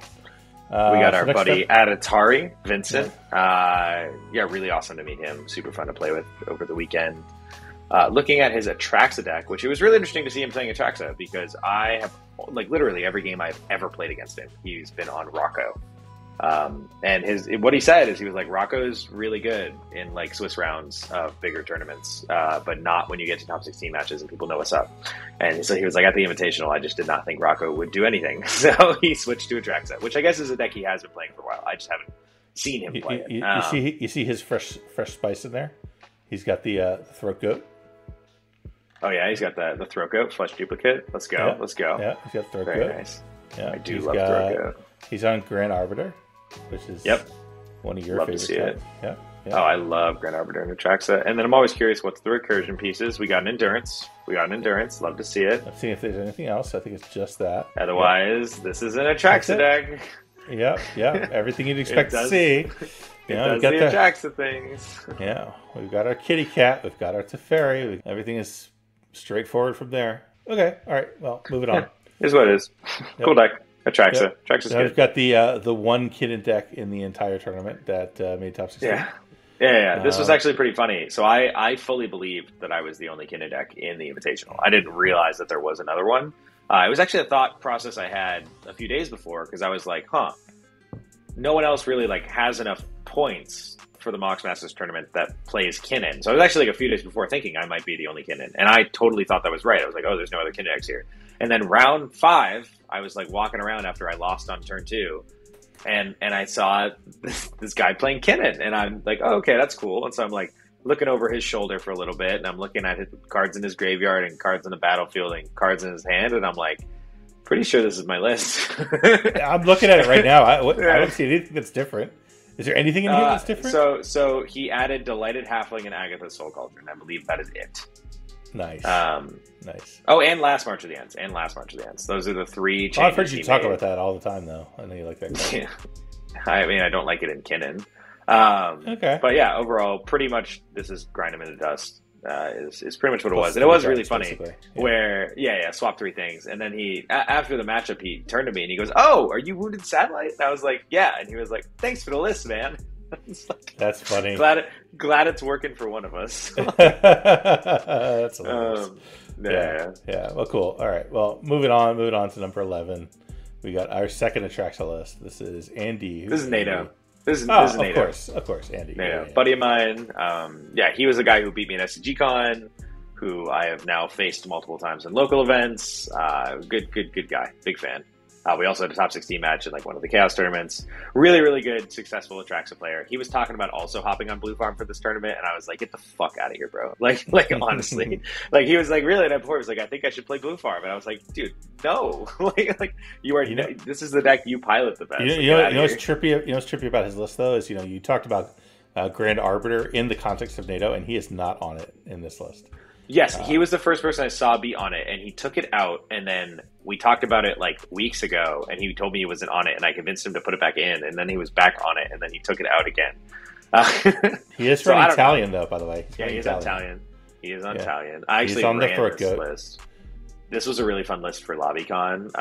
We got our buddy at Atari, Vincent. Really awesome to meet him. Super fun to play with over the weekend. Looking at his Atraxa deck, which it was really interesting to see him playing Atraxa because I have, like, literally every game I've ever played against him, he's been on Rocco. And what he said is he was like, Rocco's really good in like Swiss rounds of bigger tournaments, but not when you get to top 16 matches and people know what's up. And so he was like, at the Invitational, I just did not think Rocco would do anything. So he switched to Atraxa, which I guess is a deck he has been playing for a while. I just haven't seen him play it. You see his fresh spice in there? He's got the Throat Goat. Oh yeah, he's got the Throat Goat, Flesh Duplicate. Let's go. Yeah. Let's go. Yeah, he's got Throat Goat. Very nice. Yeah, I do love Throat Goat. He's on Grand Arbiter, which is one of your love favorite to see it. Yeah. Oh, I love Grand Arbiter and Atraxa. And then I'm always curious what's the recursion pieces. We got an Endurance. Love to see it. Let's see if there's anything else. I think it's just that. Otherwise, this is an Atraxa deck. Yeah. Everything you'd expect to see. It does the Atraxa things. Yeah. We've got our Kitty Cat. We've got our Teferi. Everything is straightforward from there. Okay. All right. Well, moving on. Here's what it is. Cool deck. Atraxa. Atraxa's good. We've got the one Kitten deck in the entire tournament that made top 16. Yeah. This was actually pretty funny. So I fully believed that I was the only Kitten deck in the Invitational. I didn't realize that there was another one. It was actually a thought process I had a few days before because I was like, no one else really like has enough points for the Mox Masters tournament that plays Kinnan. So I was actually like a few days before thinking I might be the only Kinnan. And I totally thought that was right. I was like, oh, there's no other Kinnan decks here. And then round 5, I was like walking around after I lost on turn 2. And I saw this guy playing Kinnan. And I'm like, oh, okay, that's cool. And so I'm like looking over his shoulder for a little bit. And I'm looking at his cards in his graveyard and cards in the battlefield and cards in his hand. And I'm like, pretty sure this is my list. I'm looking at it right now. I don't see anything that's different. Is there anything in here that's different? So he added Delighted Halfling and Agatha's Soul Cauldron. I believe that is it. Nice. Nice. Oh, and Last March of the Ants. Those are the 3 changes. I've heard you talk about that all the time, though. I know you like that card. Yeah. I mean, I don't like it in Kinnan. Okay. But yeah, overall, pretty much this is grind him into dust. Is pretty much what it was. And it was really funny where, swap 3 things. And then he, after the matchup, he turned to me and he goes, oh, are you Wounded Satellite? And I was like, yeah. And he was like, thanks for the list, man. Like, that's funny. Glad it's working for one of us. That's hilarious. Yeah. Well, cool. All right. Well, moving on to number 11. We got our second Atraxa list. This is Andy. This is NATO. This is NATO. Of course, Andy. NATO. Buddy of mine. He was the guy who beat me in SCG Con, who I have now faced multiple times in local events. Good guy. Big fan. We also had a top 16 match in like one of the Chaos tournaments. Really, really good, successful Atraxa player. He was talking about also hopping on Blue Farm for this tournament, and I was like, get the fuck out of here, bro. Like honestly. Like he was like, really? And before he was like, I think I should play Blue Farm. And I was like, dude, no. like you are this is the deck you pilot the best. You know what's trippy about his list though is you talked about Grand Arbiter in the context of NATO, and he is not on it in this list. Yes, he was the first person I saw be on it, and he took it out, and then we talked about it like weeks ago, and he told me he wasn't on it, and I convinced him to put it back in, and then he was back on it, and then he took it out again. He is from Italian, though, by the way. Yeah, he's Italian. He is on Italian. I actually ran this list. This was a really fun list for LobbyCon.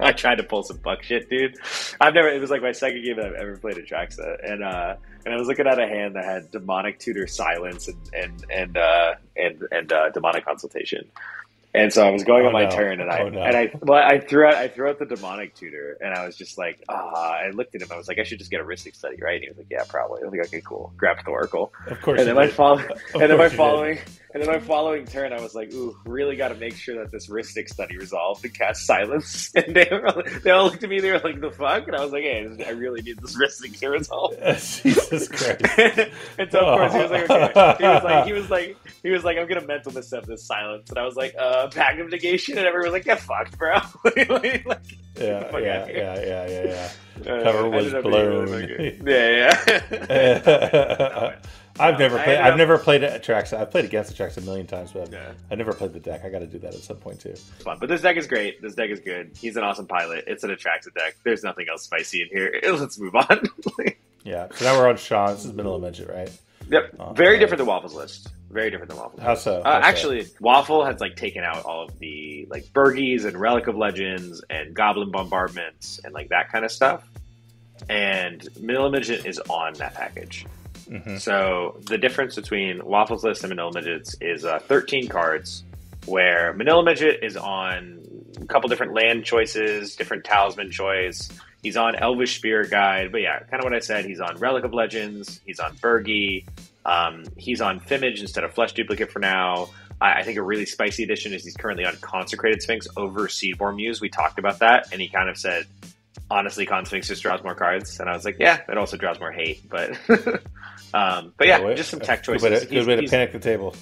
I tried to pull some buck shit, dude. It was like my second game that I've ever played Atraxa, and I was looking at a hand that had Demonic Tutor Silence and Demonic Consultation. And so I was going on my turn, and I threw out the Demonic Tutor, and I was just like, I looked at him, I was like, I should just get a Rhystic Study, right? And he was like, yeah, probably. I was like, okay, cool. Grabbed Thoracle. Of course. And then my following turn, I was like, ooh, really got to make sure that this Rhystic Study resolved and cast Silence. And they all looked at me, they were like, the fuck? And I was like, hey, I really need this Rhystic to resolve. Jesus Christ. And so of course he was like, okay. He was like, I'm gonna mental misstep this Silence, and I was like, Pack of Negation, and everyone was like, "Get fucked, bro." Yeah. Cover was blown. I've never played Atraxa. I've played against Atraxa a million times, but I've never played the deck. I got to do that at some point too. Fun, but this deck is great. This deck is good. He's an awesome pilot. It's an Atraxa deck. There's nothing else spicy in here. Let's move on. Yeah. So now we're on Sean. This is Vanilla Midget, right? Yep. Very different than Waffle's list. Very different than Waffle's. How so? Actually, Waffle has like taken out all of the like Burgies and Relic of Legends and Goblin Bombardments and like that kind of stuff. And Manila Midget is on that package. Mm-hmm. So the difference between Waffle's list and Manila Midget's is 13 cards, where Manila Midget is on a couple different land choices, different talisman choice. He's on Elvish Spirit Guide, but yeah, kind of what I said. He's on Relic of Legends. He's on Burgi. He's on Fimage instead of Flesh Duplicate for now. I think a really spicy addition is he's currently on Consecrated Sphinx over Seedborn Muse. We talked about that, and he kind of said, honestly, Con Sphinx just draws more cards. And I was like, yeah, it also draws more hate, but yeah, just some tech choices. Good way to panic the table.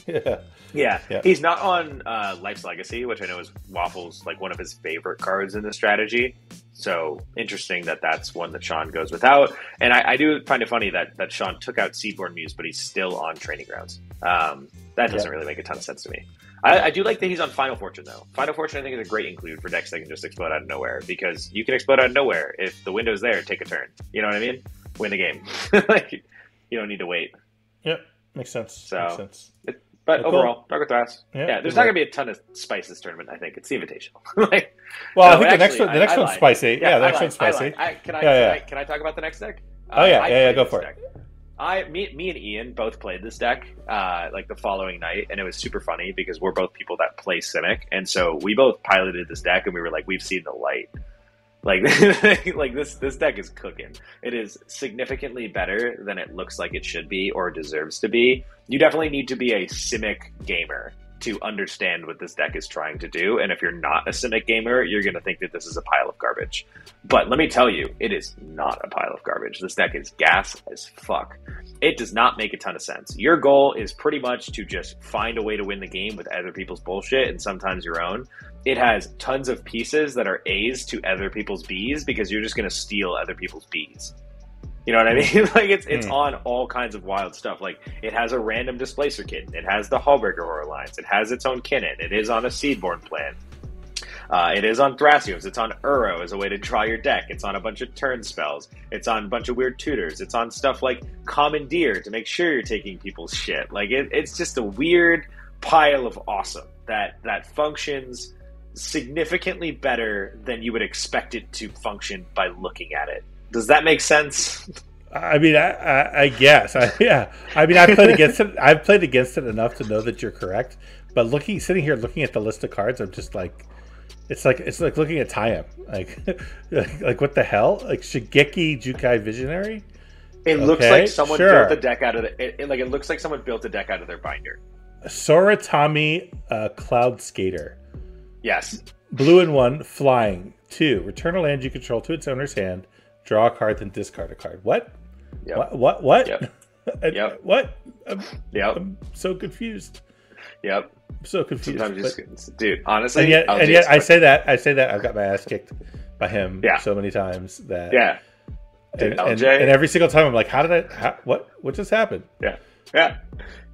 Yeah. He's not on Life's Legacy, which I know is Waffle's like one of his favorite cards in the strategy. So interesting that that's one that Sean goes without. And I do find it funny that Sean took out Seedborn Muse, but he's still on Training Grounds. That doesn't really make a ton of sense to me. I do like that he's on Final Fortune, though. Final Fortune, I think, is a great include for decks that can just explode out of nowhere, because you can explode out of nowhere. If the window's there, take a turn. You know what I mean? Win the game. Like, you don't need to wait. Yep, makes sense. But overall, Dark Thras. Yeah, there's not going to be a ton of spice this tournament, I think. It's the Invitational. I think the next one's spicy. Yeah, the next one's spicy. Can I talk about the next deck? Go for it. Me and Ian both played this deck like the following night, and it was super funny because we're both people that play Simic, and so we both piloted this deck, and we were like, we've seen the light. Like, like this deck is cooking. It is significantly better than it looks like it should be or deserves to be. You definitely need to be a Simic gamer to understand what this deck is trying to do. And if you're not a Simic gamer, you're going to think that this is a pile of garbage. But let me tell you, it is not a pile of garbage. This deck is gas as fuck. It does not make a ton of sense. Your goal is pretty much to just find a way to win the game with other people's bullshit and sometimes your own. It has tons of pieces that are A's to other people's B's because you're just going to steal other people's B's. You know what I mean? Like, it's on all kinds of wild stuff. Like, it has a random Displacer Kitten. It has the Hullbreaker Horror Alliance. It has its own Kinnan. It is on a Seedborn plan. It is on Thrasios. It's on Uro as a way to draw your deck. It's on a bunch of turn spells. It's on a bunch of weird tutors. It's on stuff like Commandeer to make sure you're taking people's shit. Like, it's just a weird pile of awesome that functions significantly better than you would expect it to function by looking at it. Does that make sense? I mean, I guess. I mean, I've played against it enough to know that you're correct. But sitting here looking at the list of cards, I'm just like, it's like looking at Tayam. Like what the hell? Like Shigeki Jukai Visionary. It looks like someone built a deck out of it looks like someone built a deck out of their binder. Soratami Cloud Skater. Yes. Blue and 1, flying. 2, return a land you control to its owner's hand, draw a card, then discard a card. What? Yep. What? Yep. Yep. What? I'm so confused. Yep. I'm so confused. Dude, honestly. And yet I say that I've got my ass kicked by him so many times that. Yeah. Dude, and every single time I'm like, what just happened? Yeah.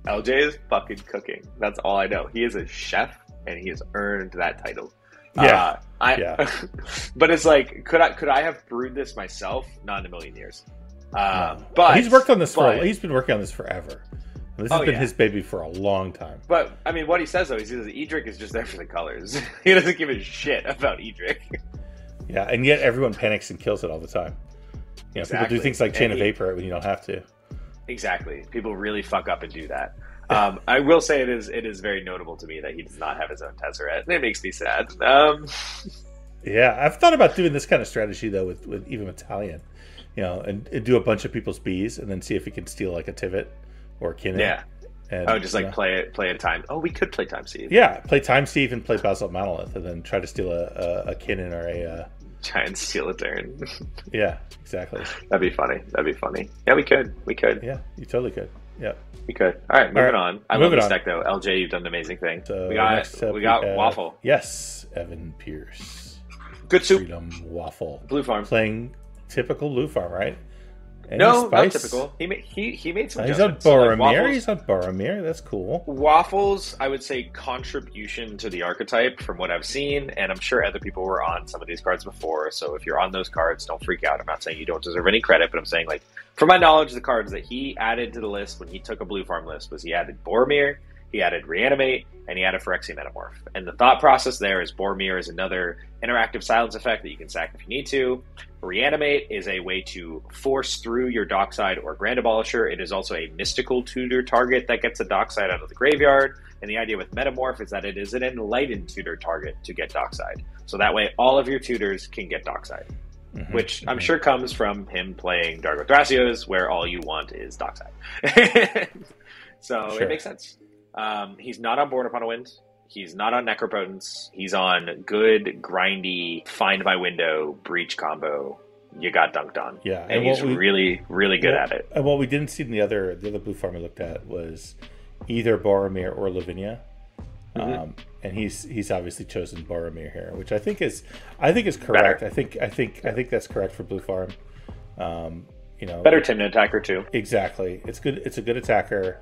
LJ is fucking cooking. That's all I know. He is a chef, and he has earned that title. Yeah. But it's like, could I have brewed this myself? Not in a million years. But he's worked on this he's been working on this forever. This has been his baby for a long time. But I mean, what he says though, he says Edric is just there for the colors. He doesn't give a shit about Edric. Yeah, and yet everyone panics and kills it all the time. You know, exactly. People do things like Chain of Vapor when you don't have to. Exactly. People really fuck up and do that. I will say it is very notable to me that he does not have his own Tezzeret. It makes me sad. Yeah, I've thought about doing this kind of strategy though with even Italian, you know, and do a bunch of people's Bs and then see if we can steal like a Tivit or a Kinnan. Yeah. And, just like play a time. Oh, we could play Time Thief. Yeah, play Time Thief and play Basalt Monolith, and then try to steal a Kinnan or a. Try and steal a turn. Yeah, exactly. That'd be funny. Yeah, we could. Yeah, you totally could. Yep. We could. All right, moving on. I love this deck though. LJ, you've done an amazing thing. So we got Waffle. Yes, Evan Pierce. Good soup. Freedom Waffle. Blue Farm. Playing typical Blue Farm, right? No, not typical. He made some adjustments. He's on Boromir. He's on Boromir. That's cool. Waffles, I would say, contribution to the archetype from what I've seen, and I'm sure other people were on some of these cards before, so if you're on those cards, don't freak out. I'm not saying you don't deserve any credit, but I'm saying, like, from my knowledge, the cards that he added to the list when he took a Blue Farm list was he added Boromir, he added Reanimate, and he added Phyrexian Metamorph. And the thought process there is Boromir is another interactive silence effect that you can sack if you need to. Reanimate is a way to force through your Dockside or Grand Abolisher. It is also a mystical tutor target that gets a Dockside out of the graveyard. And the idea with Metamorph is that it is an enlightened tutor target to get Dockside. So that way all of your tutors can get Dockside. Which I'm sure comes from him playing Dargo Thrasios, where all you want is Dockside. So It makes sense. He's not on Born Upon a Wind. He's not on Necropotence. He's on good, grindy, find my window, breach combo. You got dunked on. Yeah. And he's really, really good at it. And what we didn't see in the other Blue Farm we looked at was either Boromir or Lavinia. And he's obviously chosen Boromir here, which I think is correct. Better. I think that's correct for Blue Farm. Better Tymna attacker too. Exactly. It's good. It's a good attacker.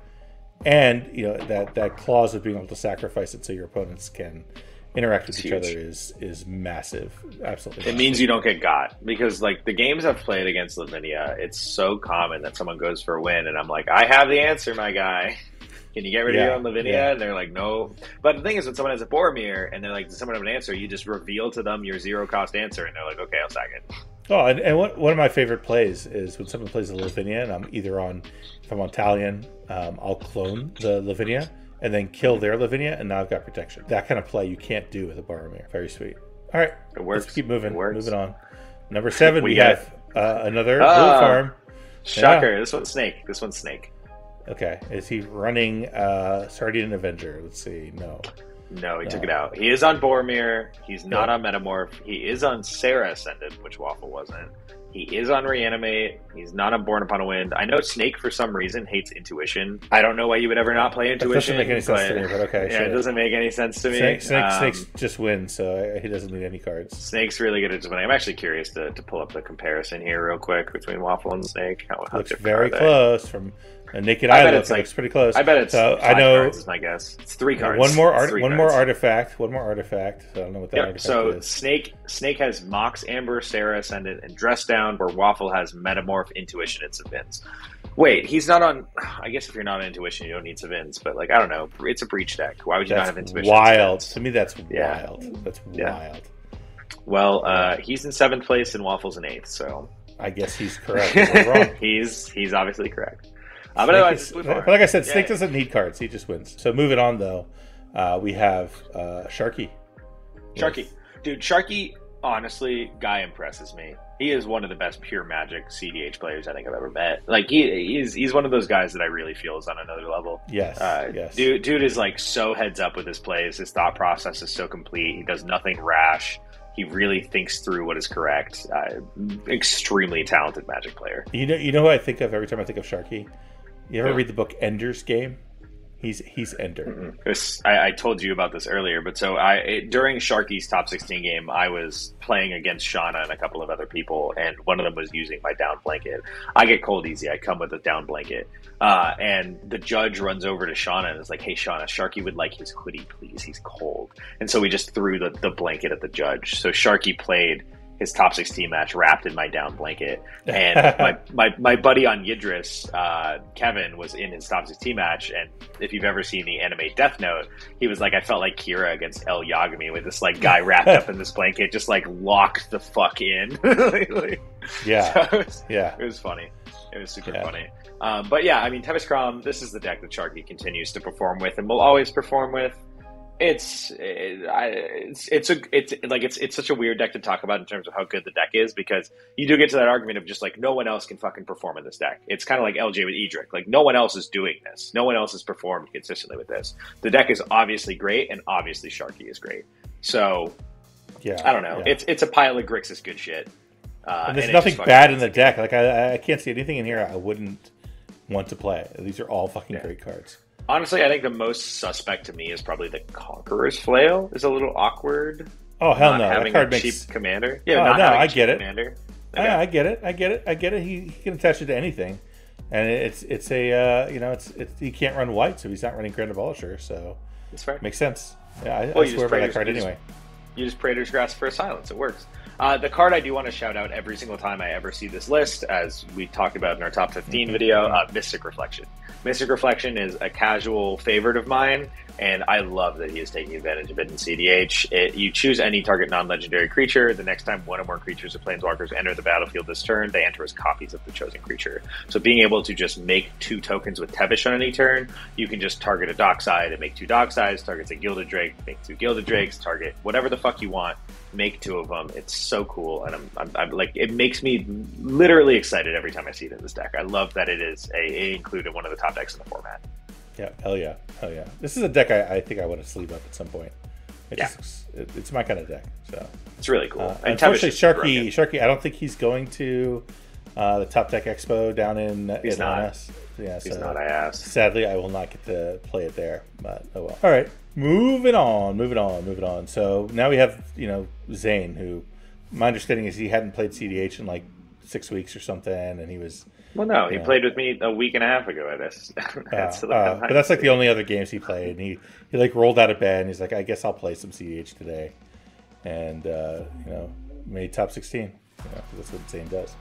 And that clause of being able to sacrifice it so your opponents can interact with each other is massive. Absolutely. It means you don't get got, because like the games I've played against Lavinia, it's so common that someone goes for a win and I'm like, I have the answer, my guy. Can you get rid of your own Lavinia? Yeah. And they're like, no. But the thing is, when someone has a Boromir and they're like, does someone have an answer? You just reveal to them your 0-cost answer, and they're like, okay, I'll sack it. Oh, and one of my favorite plays is when someone plays a Lavinia, and if I'm on Talion, I'll clone the Lavinia and then kill their Lavinia, and now I've got protection. That kind of play you can't do with a Boromir. Very sweet. All right, it works. Let's keep moving. Moving on. Number 7, we have another Blue Farm. Shocker! Yeah. This one's Snake. Okay, is he running Sardian Avenger? Let's see. No, he took it out. He is on Boromir. He's not on Metamorph. He is on Serra Ascendant, which Waffle wasn't. He is on Reanimate. He's not on Born Upon a Wind. I know Snake, for some reason, hates Intuition. I don't know why you would ever not play Intuition. It doesn't make any sense to me, but okay. Yeah, sure. It doesn't make any sense to me. Snake just wins, so he doesn't need any cards. Snake's really good at just winning. I'm actually curious to pull up the comparison here real quick between Waffle and Snake. How looks very close from a naked eye. It looks pretty close. I bet it's 5 cards is my guess. It's 3 cards. One more artifact. So I don't know what that artifact is. Snake has Mox, Amber, Serra Ascendant, and Dress Down, where Waffle has Metamorph, Intuition, and Savins. Wait, he's not on... I guess if you're not on Intuition, you don't need Savins, but I don't know. It's a Breach deck. Why would you not have Intuition? Wild. To me, that's wild. That's wild. Well, he's in 7th place and Waffle's in 8th, so... I guess he's correct. We're wrong. He's obviously correct. But otherwise, like I said, Snake doesn't need cards. He just wins. So moving on, though, we have Sharky. Dude, Sharky, honestly, guy impresses me. He is one of the best pure Magic CDH players I think I've ever met. Like he's one of those guys that I really feel is on another level. Yes. Dude is like so heads up with his plays. His thought process is so complete. He does nothing rash. He really thinks through what is correct. Extremely talented Magic player. You know who I think of every time I think of Sharky? You ever read the book Ender's Game? He's Ender. I told you about this earlier, but so during Sharky's top 16 game, I was playing against Shauna and a couple of other people, and one of them was using my down blanket. I get cold easy. I come with a down blanket. And the judge runs over to Shauna and is like, hey, Shauna, Sharky would like his hoodie, please. He's cold. And so we just threw the blanket at the judge. So Sharky played his top 16 match wrapped in my down blanket. And my buddy on Yidris, Kevin, was in his top 16 match. And if you've ever seen the anime Death Note, he was like, I felt like Kira against El Yagami with this guy wrapped up in this blanket, just locked the fuck in. Yeah. So it was funny. It was super funny. But yeah, I mean, Tempest Crom, this is the deck that Sharky continues to perform with and will always perform with. It's such a weird deck to talk about in terms of how good the deck is, because you do get to that argument of just no one else can fucking perform in this deck. It's kind of like LJ with Edric. No one else is doing this. No one else has performed consistently with this. The deck is obviously great, and obviously Sharky is great. So, I don't know. Yeah. It's a pile of Grixis good shit. And there's nothing bad in the deck. I can't see anything in here I wouldn't want to play. These are all fucking great cards. Honestly, I think the most suspect to me is probably the Conqueror's Flail. Is a little awkward. Oh hell no! Having that card a makes cheap commander. Yeah, oh, not no, having I a cheap get it. Commander. Okay. I get it. He can attach it to anything, and it's a he can't run white, so he's not running Grand Abolisher. So that's fair. Makes sense. Yeah, I swear by that card anyway. You just Praetor's Grasp for a silence. It works. The card I do want to shout out every single time I ever see this list, as we talked about in our top 15 video, Mystic Reflection. Mystic Reflection is a casual favorite of mine, and I love that he is taking advantage of it in CDH. You choose any target non-legendary creature. The next time one or more creatures or planeswalkers enter the battlefield this turn, they enter as copies of the chosen creature. So being able to just make 2 tokens with Tevish on any turn, you can just target a Dockside and make 2 Docksides, targets a Gilded Drake, make 2 Gilded Drakes, target whatever the fuck you want, make 2 of them. It's so cool, and I'm like, it makes me literally excited every time I see it in this deck. I love that it is included one of the top decks in the format. Yeah, hell yeah. This is a deck I think I want to sleeve up at some point. It's my kind of deck, so it's really cool. And unfortunately, Sharky, I don't think he's going to the Top Deck Expo down in Atlanta. Yeah, he's not. I asked. Sadly, I will not get to play it there, but oh well. All right, moving on. So now we have Zane, who my understanding is he hadn't played CDH in like 6 weeks or something, and he was. Well, no, he played with me a week and a half ago. But that's like the only other games he played. And he like rolled out of bed and he's like, I guess I'll play some CDH today, and made top 16. That's what Zane does.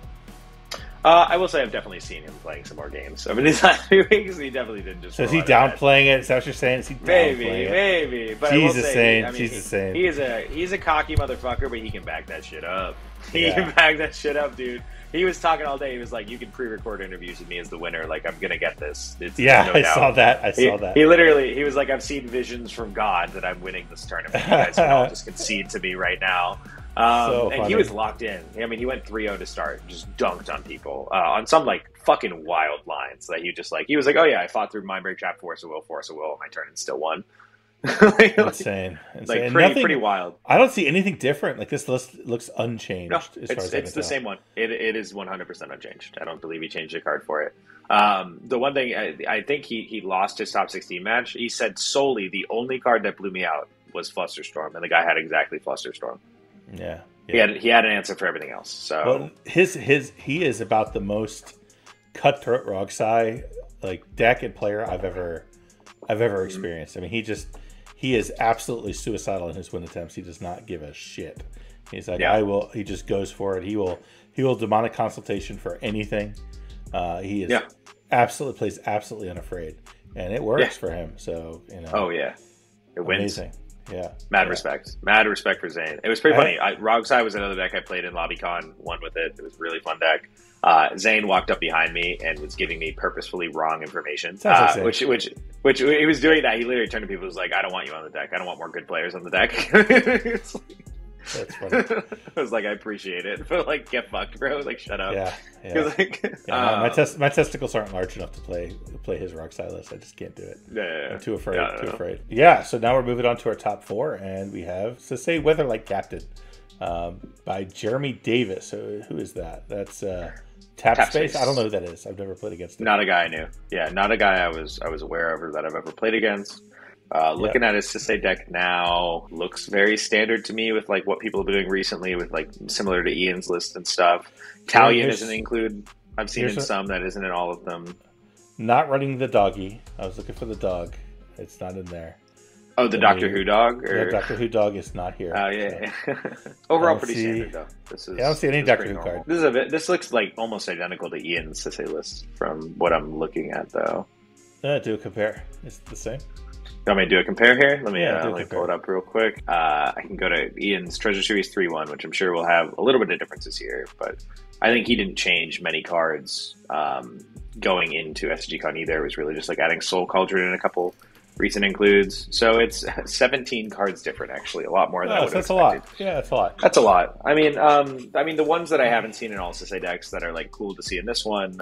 I will say I've definitely seen him playing some more games. I mean, these last few weeks he definitely didn't just. So is he downplaying it? Is that what you're saying? Is he maybe? But Jesus Zane, Jesus Zane. He's a cocky motherfucker, but he can back that shit up. He can back that shit up, dude. He was talking all day. He was like, "You can pre-record interviews with me as the winner. Like, I'm gonna get this." I saw that. He was like, "I've seen visions from God that I'm winning this tournament. You guys can all just concede to me right now." And he was locked in. I mean, he went 3-0 to start, just dunked on people on some like fucking wild lines that he was like, "Oh yeah, I fought through Mindbreak Trap, Force of Will on my turn and still won." Insane. Like pretty wild. I don't see anything different. Like this list looks unchanged. No, it's the same one. It is 100% unchanged. I don't believe he changed the card for it. The one thing I think he lost his top 16 match. He said solely the only card that blew me out was Flusterstorm, and the guy had exactly Flusterstorm. Yeah. He had an answer for everything else. So he is about the most cutthroat Rogsai like deck and player I've ever experienced. I mean, he is absolutely suicidal in his win attempts. He does not give a shit. He's like, he just goes for it. He will demonic consultation for anything. He is plays absolutely unafraid, and it works for him. So oh yeah, it wins. Amazing. Yeah, mad respect for Zane. It was pretty funny. Rogsai was another deck I played in LobbyCon. Won with it. It was a really fun deck. Zane walked up behind me and was giving me purposefully wrong information. Which he was doing that. He literally turned to people and was like, "I don't want you on the deck. I don't want more good players on the deck." That's funny. I was like, I appreciate it, but like, get fucked, bro. Like, shut up. Yeah. My testicles aren't large enough to play his Rogsai list. I just can't do it. I'm too afraid. Yeah. So now we're moving on to our top 4, and we have Say Weatherlight Captain by Jeremy Davis. So who is that? That's Tap Space. I don't know who that is. I've never played against him. Not a guy I knew. Yeah, not a guy I was aware of or that I've ever played against. Looking at his Sisei deck now, looks very standard to me with like what people have been doing recently with like similar to Ian's list and stuff. Talion doesn't include. I've seen in some that isn't in all of them. Not running the doggy. I was looking for the dog. It's not in there. Oh, the Doctor Who dog? Yeah, Doctor Who dog is not here. Oh, yeah. So. I don't see any Doctor Who card. This looks like almost identical to Ian's Sisei list from what I'm looking at, though. Do a compare. It's the same. You want me to do a compare here? Let me pull it up real quick. I can go to Ian's Treasure Series 3-1, which I'm sure will have a little bit of differences here, but I think he didn't change many cards going into SGCon either. It was really just like adding Soul Cauldron and a couple Recent includes. So it's 17 cards different, actually. A lot more than I would have expected. That's a lot. Yeah, that's a lot. That's a lot. I mean, the ones that I haven't seen in all Sisei decks that are like cool to see in this one.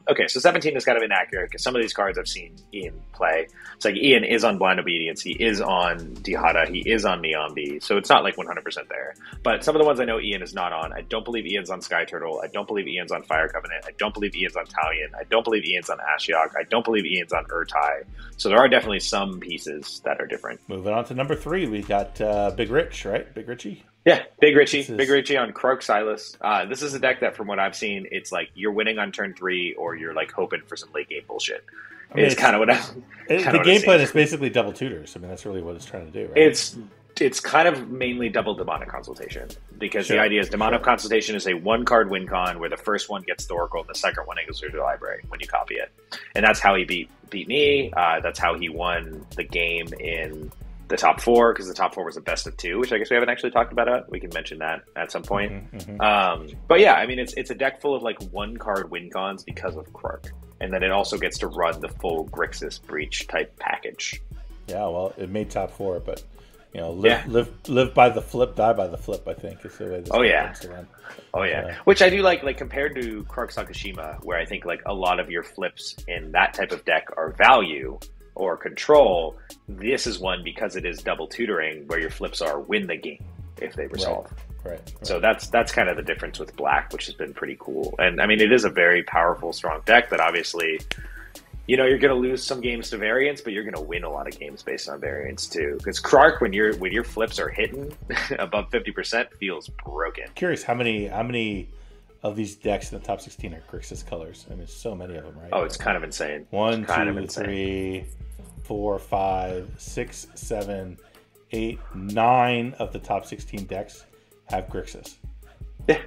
Okay, so 17 is kind of inaccurate because some of these cards I've seen Ian play. It's like Ian is on Blind Obedience, he is on Dihada, he is on Miambi, so it's not like 100% there. But some of the ones I know Ian is not on. I don't believe Ian's on Sky Turtle. I don't believe Ian's on Fire Covenant. I don't believe Ian's on Talion. I don't believe Ian's on Ashiok. I don't believe Ian's on Urtai. So there are definitely some pieces that are different. Moving on to number 3, we got Big Rich, right? Big Richie? Yeah, Big Richie. Big Richie on Kroak Silas. This is a deck that, from what I've seen, it's like you're winning on turn 3 or you're like hoping for some late game bullshit. I mean, it's kind of what the game plan is basically double tutors. I mean, that's really what it's trying to do, right? It's kind of mainly double Demonic Consultation, because the idea is Demonic Consultation is a 1-card win con where the first one gets the Oracle and the second one goes through the library when you copy it. And that's how he beat me. That's how he won the game in the top 4, because the top 4 was a best of 2, which I guess we haven't actually talked about it. We can mention that at some point. But yeah, I mean, it's a deck full of like 1-card win cons because of Kroak. And then it also gets to run the full Grixis Breach type package. Yeah, well, it made top 4, but you know, live by the flip, die by the flip, I think is the way this works around. Oh yeah, which I do like compared to Kroak Sakashima, where I think like a lot of your flips in that type of deck are value or control. This is one, because it is double tutoring, where your flips are win the game if they resolve. Right. So that's kind of the difference with Black, which has been pretty cool. And I mean, it is a very powerful, strong deck that obviously, you know, you're going to lose some games to variance, but you're going to win a lot of games based on variance too. Because Kroak, when your flips are hitting above 50%, feels broken. Curious how many of these decks in the top 16 are Grixis colors. I mean, so many of them, right? Oh, it's kind of insane. 1, 2, 3, 4, 5, 6, 7, 8, 9 of the top 16 decks have Grixis. Yeah.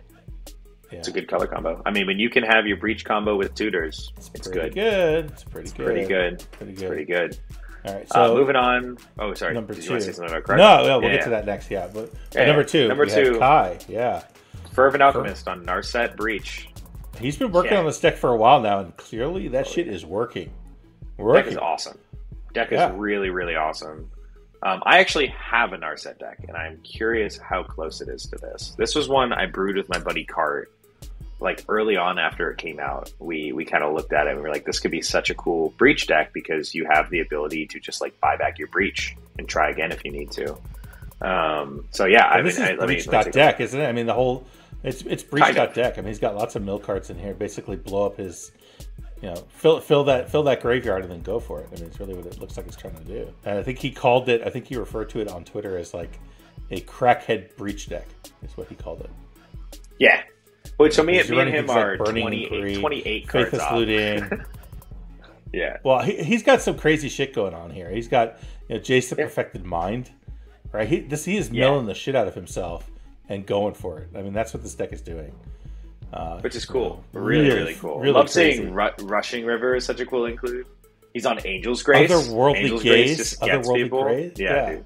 It's a good color combo. I mean, when you can have your Breach combo with tutors, it's good. It's pretty good. Pretty good. All right, so moving on. Oh, sorry. Number Did 2. you want to say something about Kroak? No, we'll get to that next. Yeah, but number 2. Number 2. Kai. Yeah. Fervent Alchemist on Narset Breach. He's been working on this deck for a while now, and clearly that shit is working. Deck is awesome. Deck is really, really awesome. I actually have a Narset deck, and I'm curious how close it is to this. This was one I brewed with my buddy Cart. Like early on after it came out, we kind of looked at it and we were like, this could be such a cool Breach deck, because you have the ability to just like buy back your Breach and try again if you need to. So yeah, this is Breach.deck, isn't it? I mean, the whole it's Breach.deck. I mean, he's got lots of mill cards in here. Basically, blow up his, you know, fill that graveyard and then go for it. I mean, it's really what it looks like he's trying to do. And I think he called it. I think he referred to it on Twitter as like a crackhead Breach deck. Is what he called it. Yeah. Wait, so me and him are like 28 cards off. Looting. Yeah. Well, he's got some crazy shit going on here. He's got, you know, Jace the Perfected Mind, right? He is milling the shit out of himself and going for it. I mean, that's what this deck is doing. Which is cool. Really cool. Really love crazy. seeing Rushing River is such a cool include. He's on Angel's Grace. Otherworldly Gaze. Just gets people. Grace. Yeah. Dude.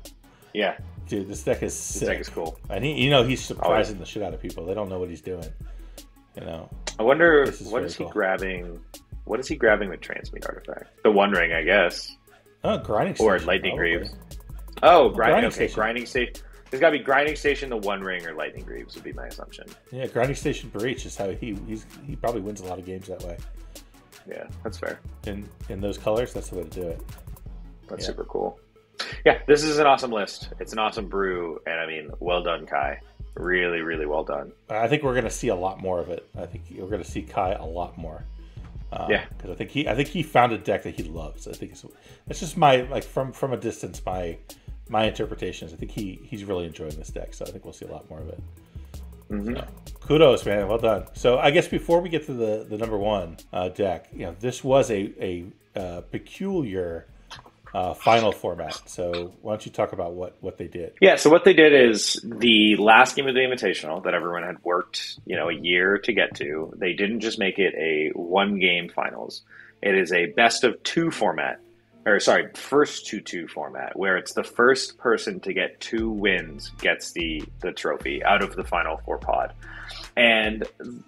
Yeah. Dude, this deck is sick. This deck is cool. And he's surprising the shit out of people. They don't know what he's doing. You know. I wonder what is he grabbing. What is he grabbing with Transmute Artifact? The One Ring, I guess. Oh, Grinding Station. Or Lightning Greaves. Oh, Grinding Station. Grinding Station. There's got to be Grinding Station, the One Ring, or Lightning Greaves would be my assumption. Yeah, Grinding Station Breach is how he probably wins a lot of games that way. Yeah, that's fair. In those colors, that's the way to do it. That's super cool. Yeah, this is an awesome list. It's an awesome brew, and I mean, well done, Kai. Really, really well done. I think we're going to see a lot more of it. I think we're going to see Kai a lot more. Because I think he found a deck that he loves. I think it's just my from a distance my interpretations. I think he's really enjoying this deck, so I think we'll see a lot more of it. Mm-hmm. So, kudos, man. Well done. So I guess before we get to the number 1 deck, you know, this was a peculiar final format. So why don't you talk about what they did? Yeah, so what they did is the last game of the Invitational that everyone had worked, you know, a year to get to, they didn't just make it a 1-game finals. It is a best of 2 format. First to 2 format, where it's the first person to get 2 wins gets the trophy out of the final 4 pod. And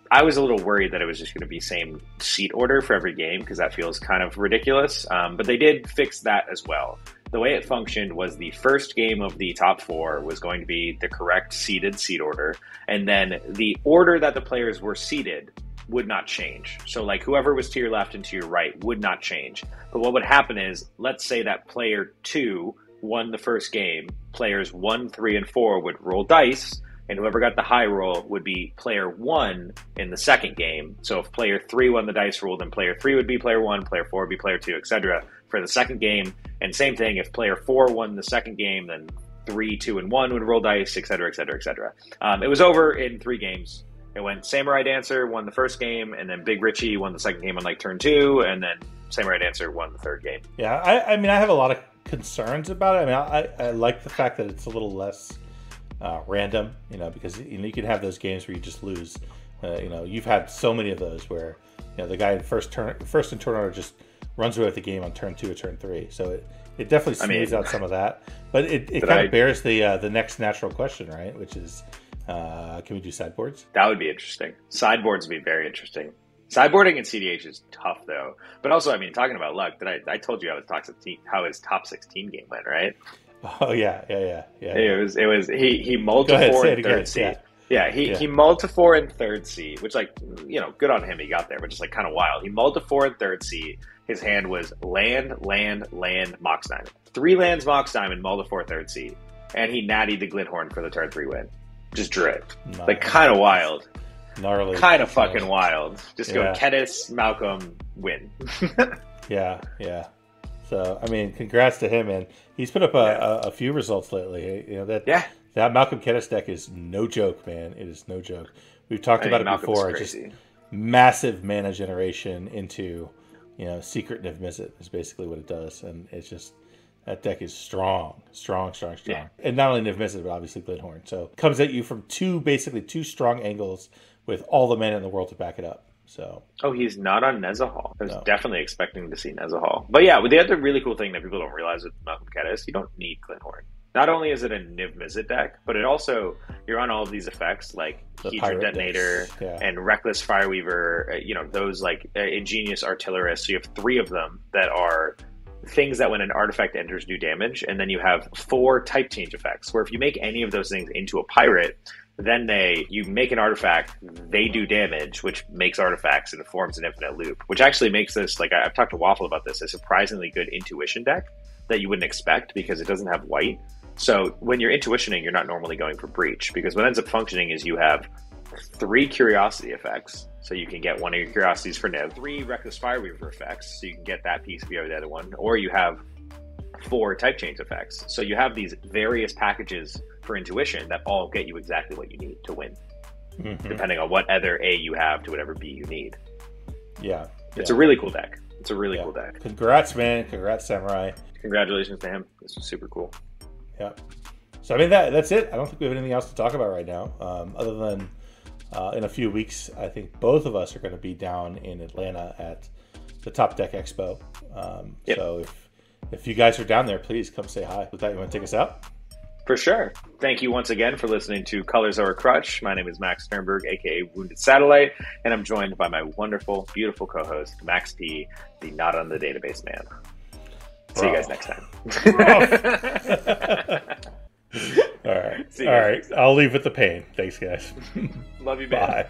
I was a little worried that it was just going to be same seat order for every game, because that feels kind of ridiculous. But they did fix that as well. the way it functioned was the first game of the top 4 was going to be the correct seeded seed order, and then the order that the players were seeded would not change. So like whoever was to your left and to your right would not change. But what would happen is, let's say that player 2 won the first game, players 1, 3, and 4 would roll dice, and whoever got the high roll would be player 1 in the second game. So if player 3 won the dice roll, then player 3 would be player 1, player 4 would be player 2, etc. for the second game. And same thing, if player 4 won the second game, then 3, 2, and 1 would roll dice, etc., etc., etc. It was over in 3 games. It went Samurai Dancer won the first game, and then Big Richie won the second game on like turn 2, and then Samurai Dancer won the third game. Yeah, I mean, I have a lot of concerns about it. I mean, I like the fact that it's a little less random, because you can have those games where you just lose. You've had so many of those where the guy in first in turn order just runs away with the game on turn 2 or turn 3. So it definitely smooths out some of that, but it kind of bears the next natural question, right? Which is, can we do sideboards? That would be interesting. Sideboards would be very interesting. Sideboarding in CDH is tough, though. But also, I mean, talking about luck, I told you how his top 16 game went, right? Oh yeah. It was he mulled to 4 in third seed. Yeah, he mulled to 4 in third seed, which good on him, he got there, but just kind of wild. He mulled to 4 in third seed. His hand was land, Mox Diamond. 3 lands, Mox Diamond, mulled to 4 third seed, and he nattied the Glinthorn for the turn 3 win. Just dripped. Nice. Kind of wild. Gnarly. Kind of fucking wild. Just go Kedis, Malcolm, win. Yeah. So, I mean, congrats to him, man. He's put up a few results lately. That Malcolm Kedis deck is no joke, man. It is no joke. We've talked about it before. Just massive mana generation into, Secret Niv Mizzet is basically what it does. And it's just, that deck is strong. Yeah. And not only Niv Mizzet, but obviously Glinthorn. So comes at you from two strong angles with all the mana in the world to back it up. So he's not on Nezahal. I was definitely expecting to see Nezahal. But yeah, the other really cool thing that people don't realize with Malcolm Kedis, you don't need Glinthorn. Not only is it a Niv Mizzet deck, but it also, you're on all of these effects like Hedron Detonator and Reckless Fireweaver, those Ingenious Artillerist. So you have 3 of them that are things that when an artifact enters do damage, and then you have 4 type change effects, where if you make any of those things into a pirate, then you make an artifact, they do damage, which makes artifacts and forms an infinite loop, which actually makes this, I've talked to Waffle about this, a surprisingly good intuition deck that you wouldn't expect because it doesn't have white. So when you're intuitioning, you're not normally going for breach, because what ends up functioning is you have 3 curiosity effects, so you can get one of your curiosities for Niv, 3 Reckless Fireweaver effects, so you can get that piece if you have the other one, or you have 4 type change effects. So you have these various packages for intuition that all get you exactly what you need to win, depending on what other A you have to whatever B you need. Yeah. It's a really cool deck. Cool deck. Congrats, man. Congrats, Samurai. Congratulations to him. This was super cool. Yeah. So, I mean, that's it. I don't think we have anything else to talk about right now, other than in a few weeks, I think both of us are going to be down in Atlanta at the Top Deck Expo. So if you guys are down there, please come say hi. With that, you want to take us out? For sure. Thank you once again for listening to Colors Are a Crutch. My name is Max Sternberg, a.k.a. Wounded Satellite, and I'm joined by my wonderful, beautiful co-host, Max P., the Not on the Database Man. See you guys next time. All right. I'll leave with the pain. Thanks, guys. Love you, man. Bye.